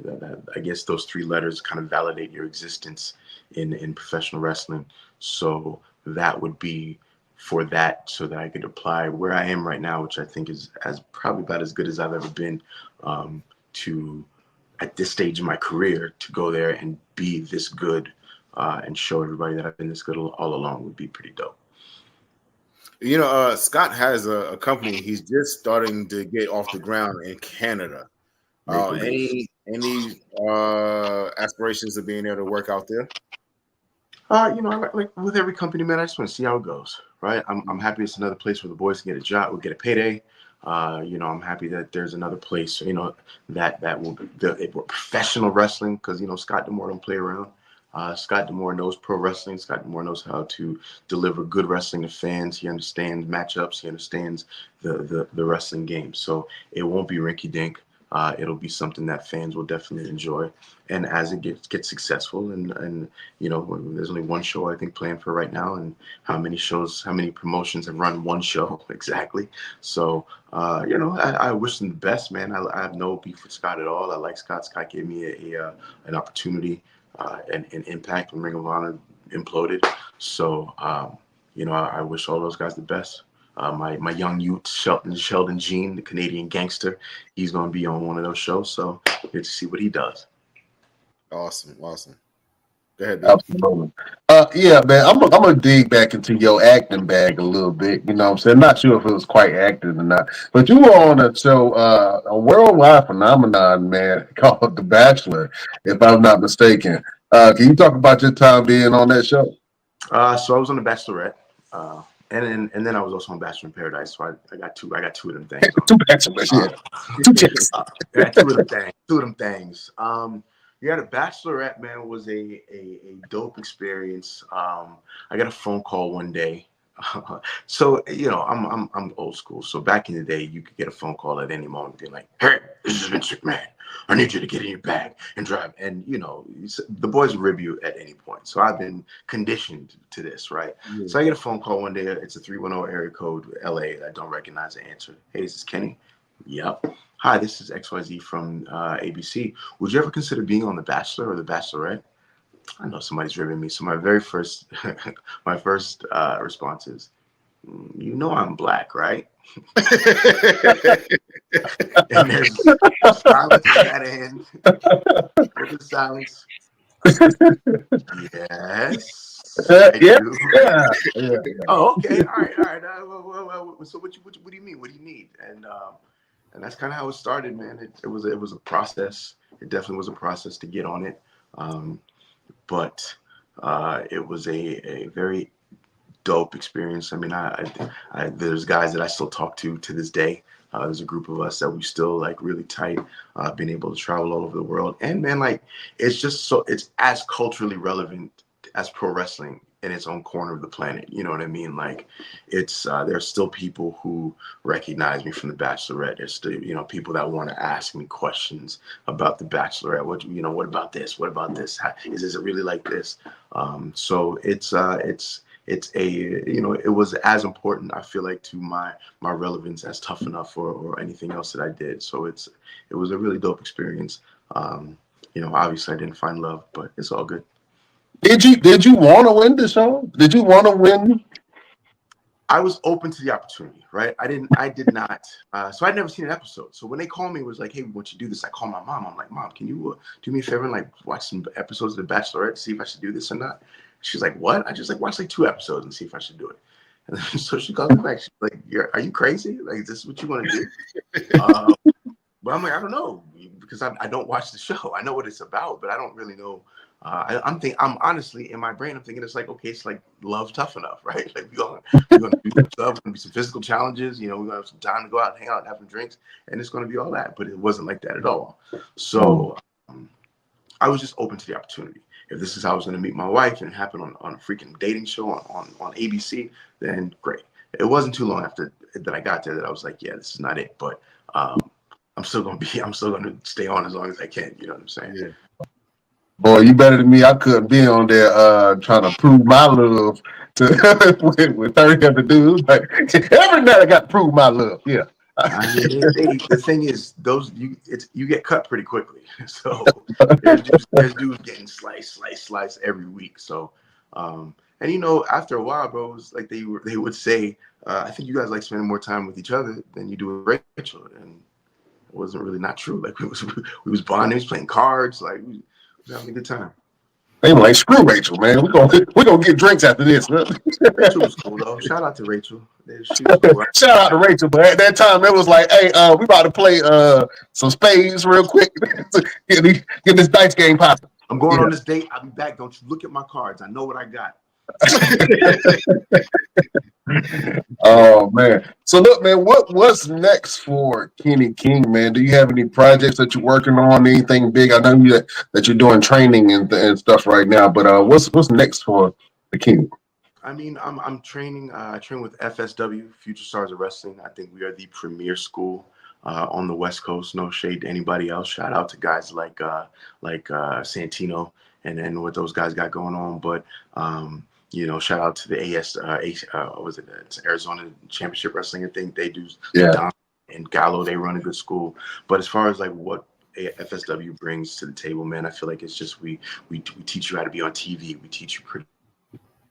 I guess those 3 letters kind of validate your existence in professional wrestling. So that would be for that so that I could apply where I am right now, which I think is probably about as good as I've ever been to at this stage in my career to go there and be this good and show everybody that I've been this good all along would be pretty dope.
Scott has a company. He's just starting to get off the ground in Canada. Any aspirations of being able to work out there?
Like with every company, man, I just want to see how it goes, right? I'm happy it's another place where the boys can get a job, will get a payday. I'm happy that there's another place, that will professional wrestling because Scott D'Amore don't play around. Scott D'Amore knows pro wrestling. Scott D'Amore knows how to deliver good wrestling to fans. He understands matchups. He understands the wrestling game. So it won't be rinky dink. It'll be something that fans will definitely enjoy. And as it gets successful, and there's only one show I think planned for right now, and how many promotions have run one show exactly. So I wish them the best, man. I have no beef with Scott at all. I like Scott. Scott gave me an opportunity, and Impact when Ring of Honor imploded. So I wish all those guys the best. My young youth, Sheldon Jean, the Canadian gangster, he's going to be on one of those shows. So get to see what he does.
Awesome. Go ahead, Bill.
Absolutely. Yeah, man, I'm gonna dig back into your acting bag a little bit. You know what I'm saying? Not sure if it was quite acting or not, but you were on a show, a worldwide phenomenon, man, called The Bachelor, if I'm not mistaken. Can you talk about your time being on that show?
So I was on The Bachelorette. And then I was also on Bachelor in Paradise. So I got two of them things.
Two bachelors, yeah. Two chicks.
I got two of them things. The Bachelorette, man, was a dope experience. I got a phone call one day. So I'm old school. So back in the day, you could get a phone call at any moment, being like, "Hey, this is Vince McMahon. I need you to get in your bag and drive." And the boys rib you at any point. So I've been conditioned to this, right? Yeah. So I get a phone call one day. It's a 310 area code, LA. I don't recognize the answer. "Hey, this is Kenny." "Yep." "Hi, this is XYZ from ABC. Would you ever consider being on The Bachelor or The Bachelorette?" I know somebody's ribbing me. So my very first, response is, "I'm black, right?" And there's silence at that end. There's silence. Yes.
Yeah.
Oh, okay. All right. So what do you mean? What do you need? And that's kind of how it started, man. It was a process. It definitely was a process to get on it, but it was a very dope experience. I mean, I there's guys that I still talk to this day. There's a group of us that we still like really tight, being able to travel all over the world. And man, like it's as culturally relevant as pro wrestling in its own corner of the planet. You know what I mean? Like it's there's still people who recognize me from the Bachelorette. There's still, you know, people that want to ask me questions about the Bachelorette. What about this? What about this? Is it really like this? So it's a, you know, it was as important, I feel like, to my relevance as Tough Enough or anything else that I did. So it was a really dope experience. You know, obviously I didn't find love, but it's all good.
Did you want to win the show? Did you want to win?
I was open to the opportunity, right? I did not. So I'd never seen an episode. So when they called me, it was like, hey, we want you to do this. I called my mom. I'm like, Mom, can you do me a favor and like watch some episodes of The Bachelorette to see if I should do this or not? She's like, what? I just like watch like 2 episodes and see if I should do it. And then, so she calls me back. She's like, are you crazy? Like, is this what you want to do? But I'm like, I don't know, because I don't watch the show. I know what it's about, but I don't really know. I'm honestly in my brain, I'm thinking it's like, okay, it's like Love Tough Enough, right? Like we're gonna do some stuff, gonna be some physical challenges, you know, we're gonna have some time to go out, hang out, have some drinks, and it's gonna be all that. But it wasn't like that at all. So I was just open to the opportunity. If this is how I was gonna meet my wife and it happened on a freaking dating show on ABC, then great. It wasn't too long after that I got there that I was like, yeah, this is not it. But I'm still gonna stay on as long as I can. You know what I'm saying?
Yeah. Boy, you better than me. I couldn't be on there trying to prove my love to with 30 other dudes. Like every night I got to prove my love. Yeah.
I mean, the thing is, you get cut pretty quickly. So there's dudes getting sliced every week. So and you know, after a while, bro, it was like they would say, I think you guys like spending more time with each other than you do with Rachel, and it wasn't really not true. Like we was bonding, we was playing cards, like we was having a good time.
They were like, screw Rachel, man. We're gonna get drinks after this.
Rachel was cool though. Shout out to Rachel. She was cool.
Shout out to Rachel, but at that time it was like, hey, we about to play some spades real quick. get this dice game popping.
I'm going on this date. I'll be back. Don't you look at my cards. I know what I got.
Oh man. So look, man, what's next for Kenny King, man? Do you have any projects that you're working on? Anything big? I know that you're doing training and stuff right now, but what's next for the King?
I mean, I'm training. I train with FSW, Future Stars of Wrestling. I think we are the premier school on the West Coast. No shade to anybody else. Shout out to guys like Santino and what those guys got going on. But you know, shout out to the it's Arizona Championship Wrestling. I think they do.
Yeah.
And Gallo, they run a good school. But as far as like what FSW brings to the table, man, I feel like it's just we teach you how to be on TV. We teach you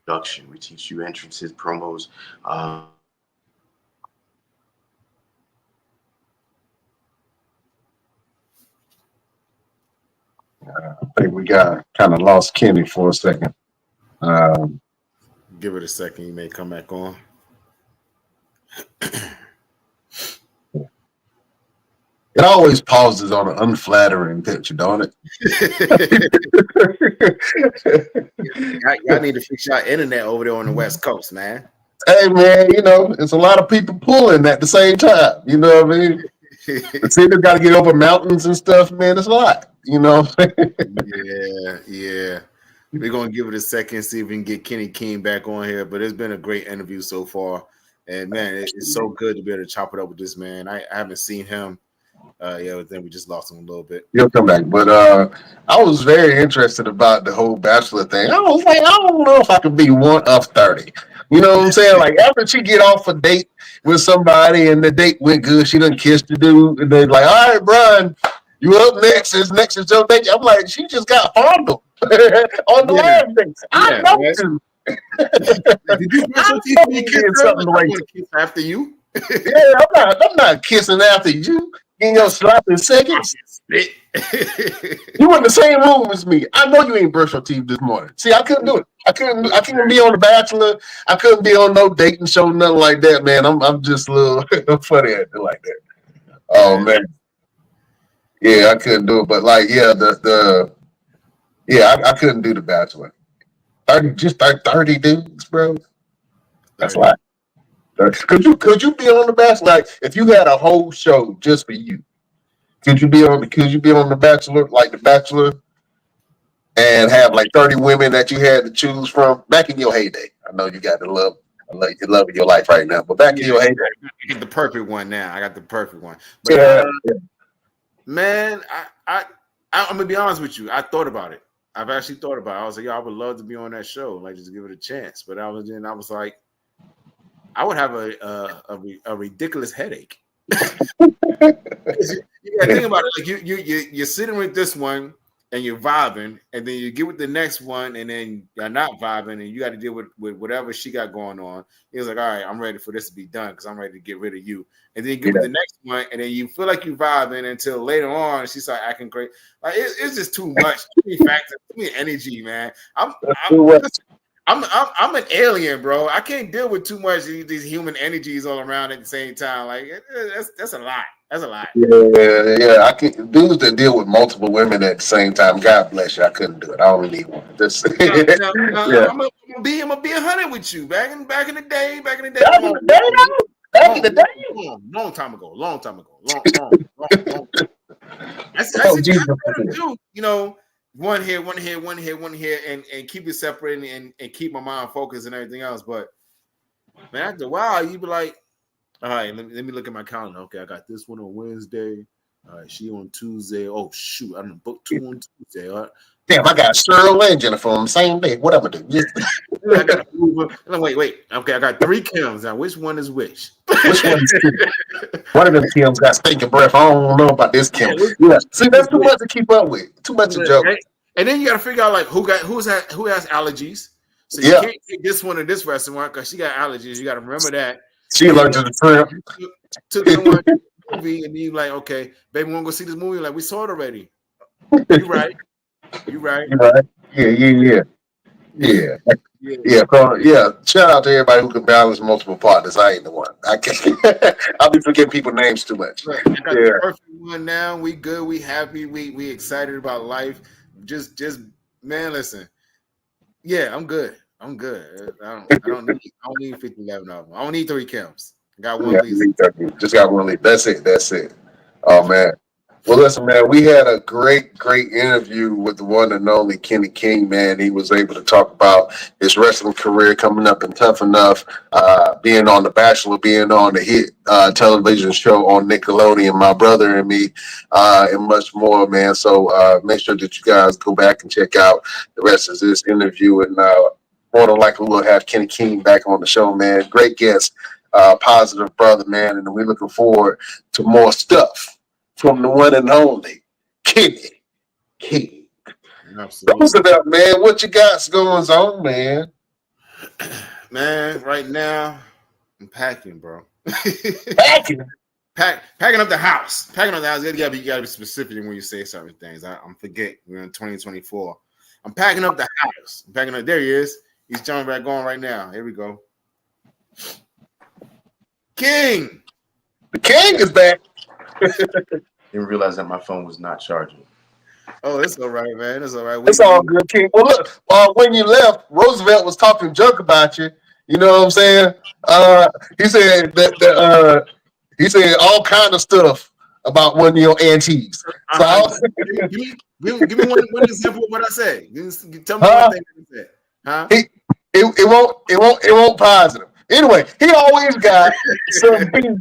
production. We teach you entrances, promos.
I think we got kind of lost Kenny for a second.
Give it a second. You may come back on.
It always pauses on an unflattering picture, don't it?
Y'all need to fix your internet over there on the West Coast, man.
Hey, man, you know, it's a lot of people pulling at the same time. You know what I mean? The city's got to get over mountains and stuff, man. It's a lot, you know?
Yeah. We're going to give it a second, see if we can get Kenny King back on here. But it's been a great interview so far. And, man, it's so good to be able to chop it up with this man. I haven't seen him. Then we just lost him a little bit.
He'll come back. But I was very interested about the whole Bachelor thing. I was like, I don't know if I could be one of 30. You know what I'm saying? Like, after she get off a date with somebody and the date went good, she done kissed the dude. And they're like, all right, Brian, you up next. Next is your date. I'm like, she just got fondled on the last date. I know you.
Did you brush your teeth when you kissed her? Like, I want to kiss after you.
Yeah, I'm not kissing after you. In your sloppy seconds. You were in the same room as me. I know you ain't brushed your teeth this morning. See, I couldn't do it. I couldn't be on The Bachelor. I couldn't be on no dating show, nothing like that, man. I'm just a little funny at it like that. Oh man, yeah, I couldn't do it. But like, yeah, I couldn't do the Bachelor. 30 dudes, bro. That's
30.
a lot. Could you be on the Bachelor? Like, if you had a whole show just for you, could you be on the Bachelor, like the Bachelor, and have like 30 women that you had to choose from back in your heyday? I know you got the love. I know you're loving your life right now, but back in your heyday.
I got the perfect one now. I got the perfect one. But
Yeah.
man, I'm gonna be honest with you. I thought about it. I've actually thought about it. I was like, yo, I would love to be on that show, like just give it a chance. But I was like, I would have a ridiculous headache. You gotta think about it. Like you're sitting with this one and you're vibing, and then you get with the next one, and then you're not vibing, and you got to deal with whatever she got going on. He was like, all right, I'm ready for this to be done because I'm ready to get rid of you. And then you get with the next one, and then you feel like you're vibing until later on she started acting great. Like it's just too much, too many factors, too many energy, man. I'm an alien, bro. I can't deal with too much of these human energies all around at the same time. Like that's a lot. That's a lot.
Yeah. I can dudes that deal with multiple women at the same time. God bless you. I couldn't do it. I only need one. Just
No,
yeah.
I'm gonna be 100 with you. Back in the day.
Back in the day.
Long time ago. Long. That's
Oh,
it.
Jesus.
Do, you know, one here, and keep it separate and keep my mind focused and everything else. But man, after a while, you be like, all right, let me look at my calendar. Okay, I got this one on Wednesday. All right, she on Tuesday. Oh shoot, I'm booked 2 on Tuesday. All right.
Damn, I got Cheryl and Jennifer on the same day. What am I doing?
I got wait. Okay, I got 3 Kims now. Which one is which?
Which one is one of them Kims got stinking breath. I don't know about this Kim. Yeah. See, that's too much to keep up with. Too much to joke.
And then you got to figure out like who has allergies. So you can't take this one or this restaurant because she got allergies. You got to remember that.
She allergic to shrimp.
Took the one movie, and you like, okay, baby, want to go see this movie? Like, we saw it already. You right. Yeah. Shout out to everybody who can balance multiple partners. I ain't the one. I can't. I'll be forgetting people's names too much. Right. I got the perfect one now. We good. We happy. We excited about life. Just man, listen. Yeah, I'm good. I don't need 50-11 of them. I don't need 3 Kims. I got one lead.
Just got one lead. That's it. Oh man. Well, listen, man, we had a great interview with the one and only Kenny King, man. He was able to talk about his wrestling career coming up and Tough Enough, being on The Bachelor, being on the hit television show on Nickelodeon, My Brother and Me, and much more, man. So make sure that you guys go back and check out the rest of this interview. And more than likely, we'll have Kenny King back on the show, man. Great guest, positive brother, man. And we're looking forward to more stuff from the one and only Kenny King.
Absolutely.
Roosevelt, man, what you got going on, man?
Man, right now I'm packing, bro.
Packing
up the house. Packing up the house. You gotta be specific when you say certain things. I'm forget. We're in 2024. I'm packing up the house. I'm packing up. There he is. He's jumping back on right now. Here we go. King.
The King is back.
Didn't realize that my phone was not charging. Oh, it's all right, man. It's all right.
It's all good, King. Well, look, when you left, Roosevelt was talking junk about you. You know what I'm saying? He said that he said all kind of stuff about one of your aunties. So
give me one example of what I said. Tell me one thing that he said. Huh?
It won't positive. Anyway, he always got some beef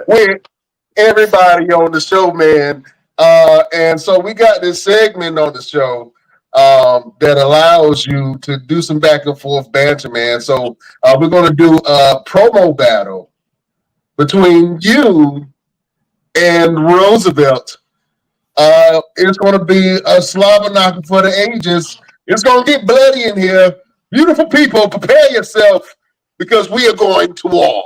with everybody on the show, man. And so we got this segment on the show that allows you to do some back and forth banter, man. So we're going to do a promo battle between you and Roosevelt. It's going to be a slobber knocker for the ages. It's going to get bloody in here. Beautiful people, prepare yourself because we are going to war.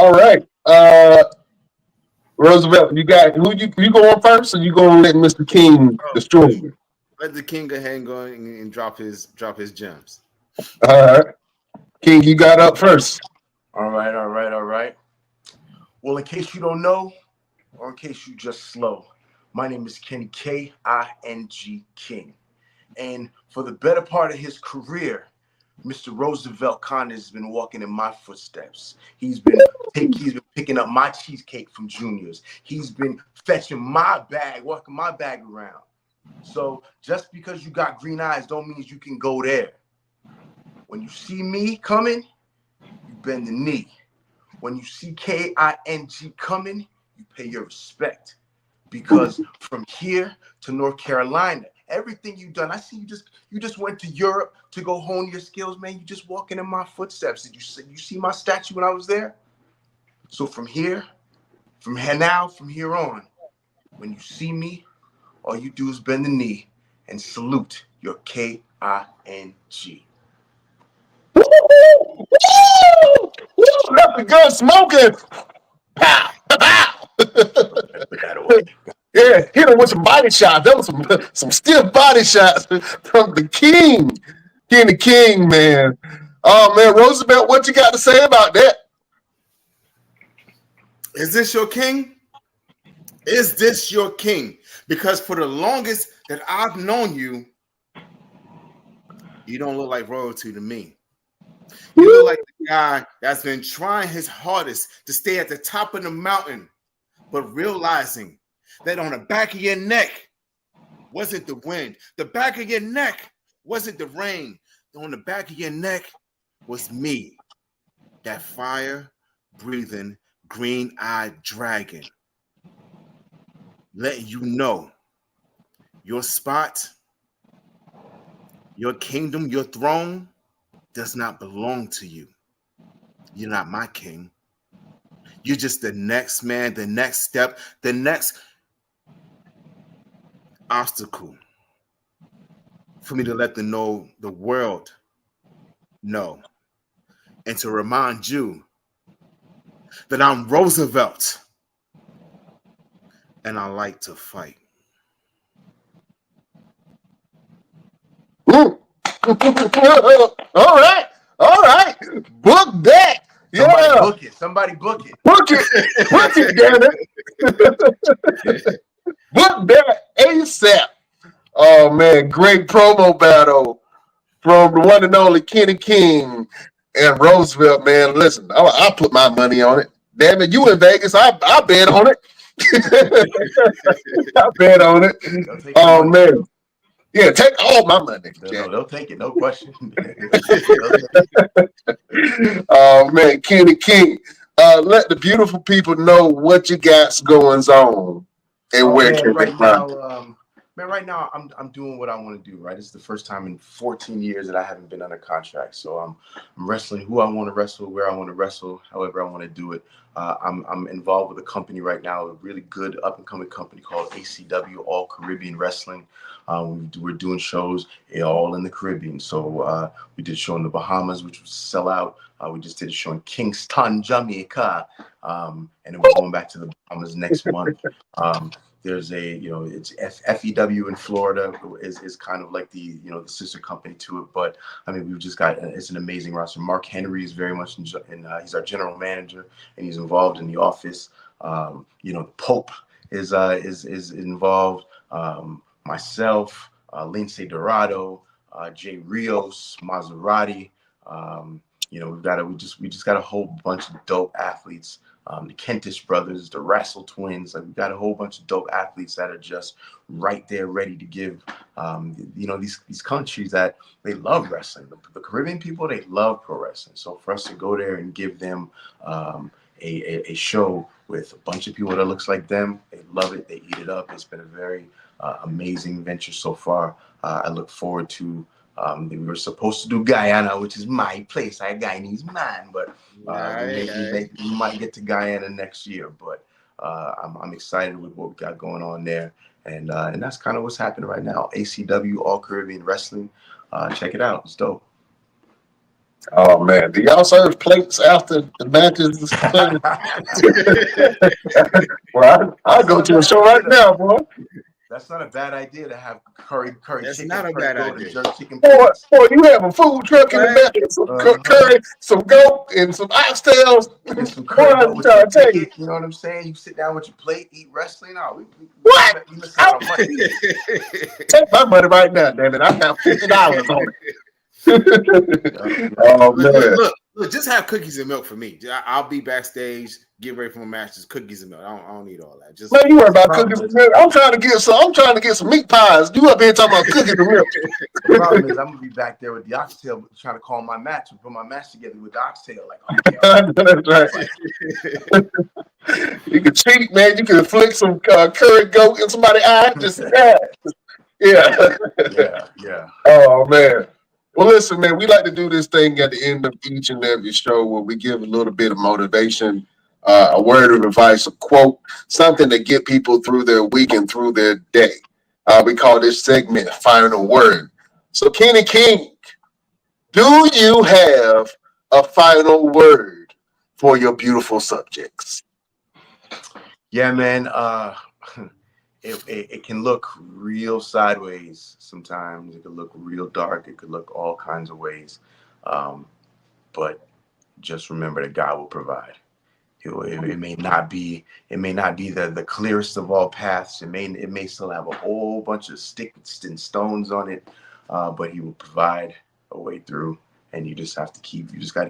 All right. Roosevelt, you got who you going first, or you gonna let Mr. King
Oh,
destroy you?
let the king go ahead and go and drop his gems.
All right. King, you got up first.
All right, all right, all right. Well, in case you don't know, or in case you just slow, my name is Kenny King, King. And for the better part of his career, Mr. Roosevelt Connors has been walking in my footsteps. He's been picking up my cheesecake from Junior's. He's been fetching my bag, walking my bag around. So just because you got green eyes don't mean you can go there. When you see me coming, you bend the knee. When you see King coming, you pay your respect. Because from here to North Carolina, everything you've done, I see you just went to Europe to go hone your skills, man. You just walking in my footsteps. Did you see my statue when I was there? So from here on, when you see me, all you do is bend the knee and salute your King.
Woo! That's the good smoking. Pow! Pow!
Put that away.
Yeah, hit him with some body shots. That was some stiff body shots from the King. The King, man. Oh man, Roosevelt, what you got to say about that?
Is this your king? Is this your king? Because for the longest that I've known you, you don't look like royalty to me. You look like the guy that's been trying his hardest to stay at the top of the mountain, but realizing that on the back of your neck wasn't the wind. The back of your neck wasn't the rain. On the back of your neck was me, that fire-breathing, green-eyed dragon, letting you know your spot, your kingdom, your throne does not belong to you. You're not my king. You're just the next man, the next step, the next obstacle for me to let the world know, and to remind you that I'm Roosevelt and I like to fight.
All right. All right. Book that.
Somebody
Yeah.
book it. Somebody book it.
Book it. Book it, damn it. Book that ASAP. Oh man, great promo battle from the one and only Kenny King and Roosevelt, man. Listen, I'll put my money on it. Damn it, you in Vegas. I bet on it. I bet on it. Oh man. Yeah, take all my money.
No, they'll take it. No question.
Oh man, Kenny King. Let the beautiful people know what you got going on and where
man,
can they
right
find
now, right now I'm doing what I want to do. Right, it's the first time in 14 years that I haven't been under contract. So I'm wrestling who I want to wrestle, where I want to wrestle, however I want to do it. I'm involved with a company right now, a really good up and coming company called ACW, All Caribbean Wrestling. We're doing shows all in the Caribbean. So we did a show in the Bahamas, which was sell out. We just did a show in Kingston, Jamaica, and then we're going back to the Bahamas next month. There's it's FEW in Florida is kind of like the sister company to it. But I mean, we've just got it's an amazing roster. Mark Henry is very much in he's our general manager and he's involved in the office. The Pope is involved. Myself, Lindsay Dorado, Jay Rios, Maserati. We just got a whole bunch of dope athletes. The Kentish brothers, the Russell twins. Like, we've got a whole bunch of dope athletes that are just right there, ready to give. These countries that they love wrestling. The Caribbean people, they love pro wrestling. So for us to go there and give them a show with a bunch of people that looks like them, they love it. They eat it up. It's been a very amazing venture so far. I look forward to. We were supposed to do Guyana, which is my place. Guyanese man, but we might get to Guyana next year. But I'm excited with what we got going on there, and that's kind of what's happening right now. ACW, All Caribbean Wrestling. Check it out. It's dope.
Oh man, do y'all serve plates after the matches? Well, I'll
That's
go
not a
to a
bad
show right
idea.
now, boy.
That's not a bad idea to have curry
That's
chicken,
not a
curry
bad
goat, and
idea.
jerk chicken
Boy,
plates.
boy, you have a food truck in the
Right?
back, and some
Uh-huh.
curry, some goat, and some oxtails.
Get some
Boy,
curry goat
I'm
with your
trying to tell you.
ticket. You know what I'm saying? You sit down with your plate, eat wrestling. Oh,
What?
we missing out on money.
Take my money right now, damn it. I got $50 on it.
Yeah.
Oh
Look,
man.
look, look, just have cookies and milk for me. I'll be backstage, get ready for my match. Just cookies and milk. I don't need all that. Just
Man, you worry
The
about
problem
cookies and
is,
milk. I'm trying to get some meat pies. You up here talking about cookies and milk.
the problem is I'm gonna be back there with the oxtail trying to call my match and put my match together with the oxtail. Like, okay,
That's right. You can cheat, man. You can flick some curry goat in somebody's eye. Just yeah.
yeah.
Oh man. Well, listen, man. We like to do this thing at the end of each and every show where we give a little bit of motivation, a word of advice, a quote, something to get people through their week and through their day. We call this segment "Final Word." So, Kenny King, do you have a final word for your beautiful subjects?
Yeah, man. It can look real sideways sometimes. It could look real dark. It could look all kinds of ways. But just remember that God will provide. It may not be the clearest of all paths. It may still have a whole bunch of sticks and stones on it, but He will provide a way through. And you just got to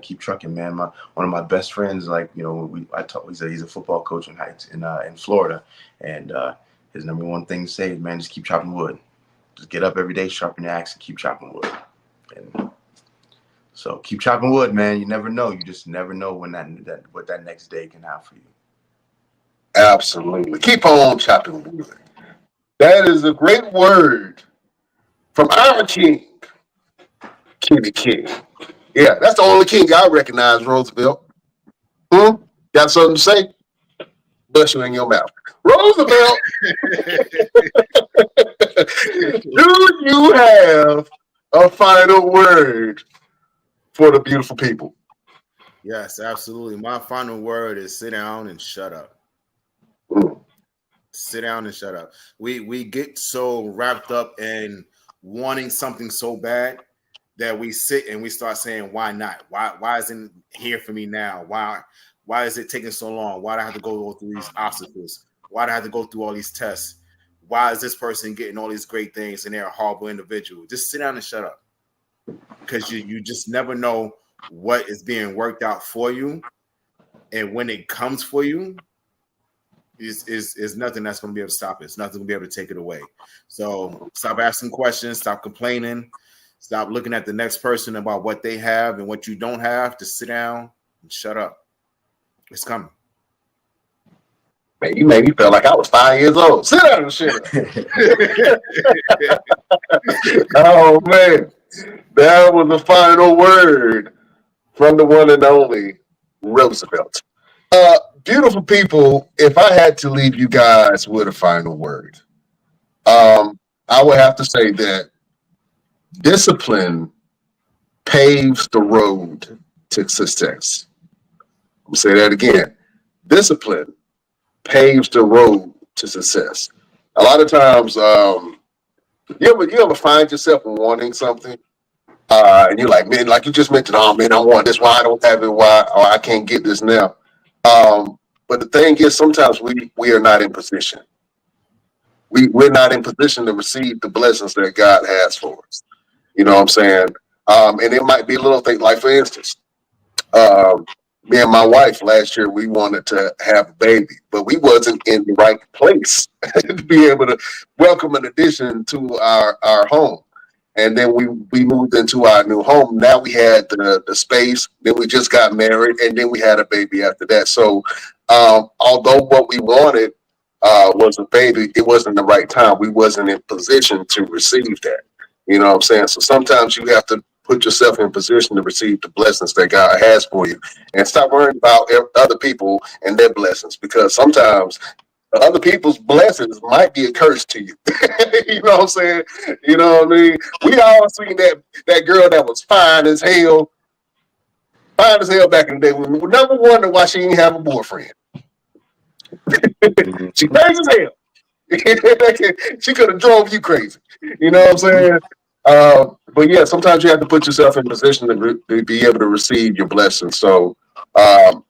keep trucking, man. One of my best friends, like, you know, he's a football coach in Florida, and his number one thing to say is, man, just keep chopping wood. Just get up every day, sharpen your axe, and keep chopping wood. And so keep chopping wood, man. You never know. You just never know when what that next day can have for you.
Absolutely. Keep on chopping wood. That is a great word from our king, Kenny King. Yeah, that's the only king I recognize, Roosevelt. Got something to say? Bust you in your mouth. Roosevelt, do you have a final word for the beautiful people?
Yes, absolutely. My final word is sit down and shut up.
Mm.
Sit down and shut up. We get so wrapped up in wanting something so bad that we sit and we start saying, why not? Why isn't it here for me now? Why is it taking so long? Why do I have to go through these obstacles? Why do I have to go through all these tests? Why is this person getting all these great things and they're a horrible individual? Just sit down and shut up. Because you just never know what is being worked out for you. And when it comes for you, is nothing that's going to be able to stop it. It's nothing going to be able to take it away. So stop asking questions, stop complaining, stop looking at the next person about what they have and what you don't have. Just sit down and shut up. It's coming.
Man, you made me feel like I was 5 years old. Sit down and shut up. Oh, man. That was the final word from the one and only Roosevelt. Beautiful people, if I had to leave you guys with a final word, I would have to say that discipline paves the road to success. I'll say that again. Discipline paves the road to success. A lot of times, you ever find yourself wanting something, and you're like, man, like you just mentioned, oh man, I want this. Why I don't have it? Why? Or I can't get this now. But the thing is, sometimes we are not in position. We're not in position to receive the blessings that God has for us. You know what I'm saying? And it might be a little thing, like for instance, um, me and my wife last year we wanted to have a baby, but we wasn't in the right place to be able to welcome an addition to our home. And then we moved into our new home. Now we had the space. Then we just got married, and then we had a baby after that. So although what we wanted was a baby, it wasn't the right time. We wasn't in position to receive that. You know what I'm saying? So sometimes you have to put yourself in position to receive the blessings that God has for you, and stop worrying about other people and their blessings, because sometimes other people's blessings might be a curse to you. You know what I'm saying? You know what I mean? We all seen that girl that was fine as hell, Fine as hell back in the day. We never wondered why she didn't have a boyfriend. She crazy as hell. She could have drove you crazy. You know what I'm saying? But yeah, sometimes you have to put yourself in position to be able to receive your blessings. So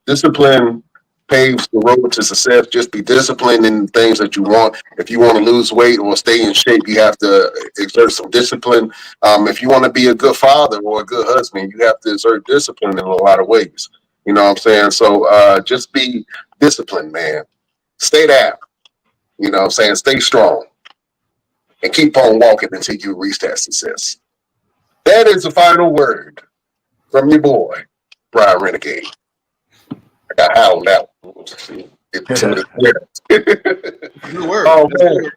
discipline paves the road to success. Just be disciplined in things that you want. If you want to lose weight or stay in shape, you have to exert some discipline. If you want to be a good father or a good husband, you have to exert discipline in a lot of ways. You know what I'm saying? So just be disciplined, man. Stay down. You know what I'm saying? Stay strong. And keep on walking until you reach that success. That is the final word from your boy, Brian Renegade. I got high on that one.
Good word.
Oh,
That's
man.
good.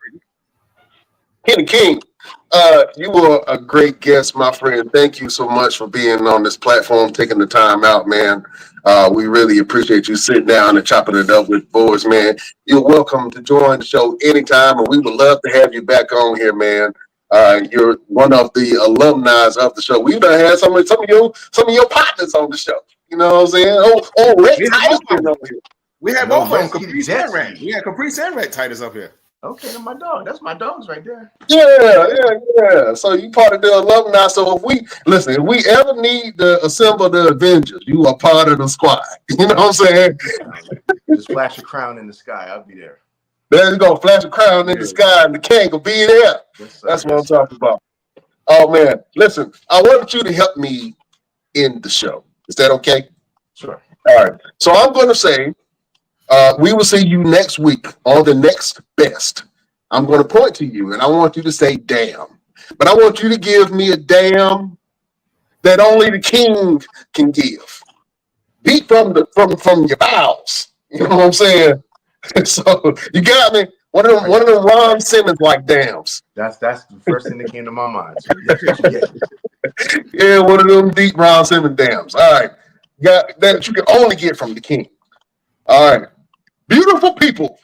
Kenny King, you were a great guest, my friend. Thank you so much for being on this platform, taking the time out, man. We really appreciate you sitting down and chopping it up with boys, man. You're welcome to join the show anytime, and we would love to have you back on here, man. You're one of the alumni of the show. We've done had some of your partners on the show. You know what I'm saying? Oh, Rick Titus been on here.
We had
No,
both of them,
Rex, he
Caprice
the
and Rat.
Jets.
We had Caprice and Rat Titus up here.
Okay, that's my dog. That's my dogs right there.
Yeah. So you part of the alumni. So if we ever need to assemble the Avengers, you are part of the squad. You know what I'm saying?
Just flash a crown in the sky. I'll be there.
There you go, flash a crown in the sky, and the king will be there.
Yes, sir.
That's what I'm talking about. Oh man, listen, I wanted you to help me end the show. Is that okay?
Sure.
All right. So I'm going to say, we will see you next week on the next best. I'm going to point to you, and I want you to say "damn," but I want you to give me a damn that only the king can give. Beat from your bowels. You know what I'm saying? So you got me. One of them Ron Simmons like dams.
That's the first thing that came to my mind. So that's what you get.
Yeah, one of them deep Ron Simmons dams. All right. Got that you can only get from the king. All right. Beautiful people.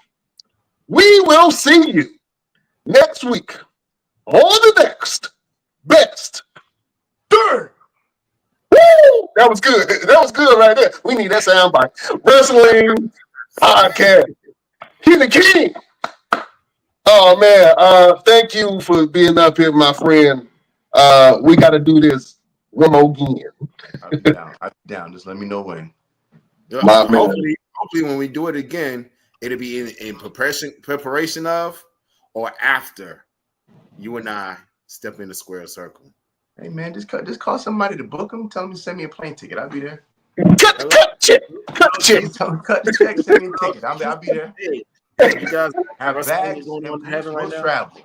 We will see you next week on the next best. Woo! That was good. That was good right there. We need that soundbite. Wrestling podcast. Kenny King. Oh man, thank you for being up here, my friend. We got to do this one more again.
I'll be down. Just let me know when.
My man.
Hopefully, when we do it again, it'll be in preparation of or after you and I step in the square circle.
Hey man, just call somebody to book them. Tell them to send me a plane ticket. I'll be there.
Cut the check.
Tell them cut the check. Send me a ticket. I'll be there.
Hey, you guys
Have bags going on in heaven right now. Travel.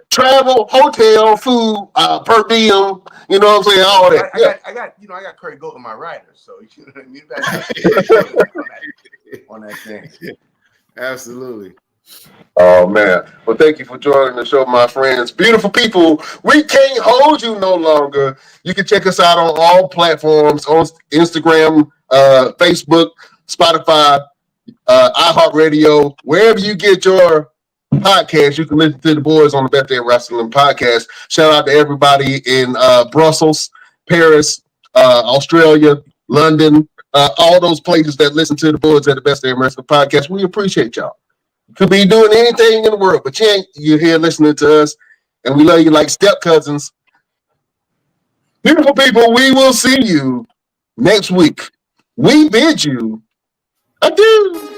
Travel, hotel, food, per diem. You know what I'm saying? All that.
I got Curry Goat on my rider, so you know what I mean. On that thing.
Absolutely.
Oh man. Well, thank you for joining the show, my friends. Beautiful people. We can't hold you no longer. You can check us out on all platforms on Instagram, Facebook, Spotify, iHeartRadio, wherever you get your podcast, you can listen to the boys on the Bestdamn Wrestling Podcast. Shout out to everybody in Brussels, Paris, Australia, London, all those places that listen to the boys at the Bestdamn Wrestling Podcast. We appreciate y'all. Could be doing anything in the world, but you're here listening to us, and we love you like step cousins. Beautiful people, we will see you next week. We bid you adieu.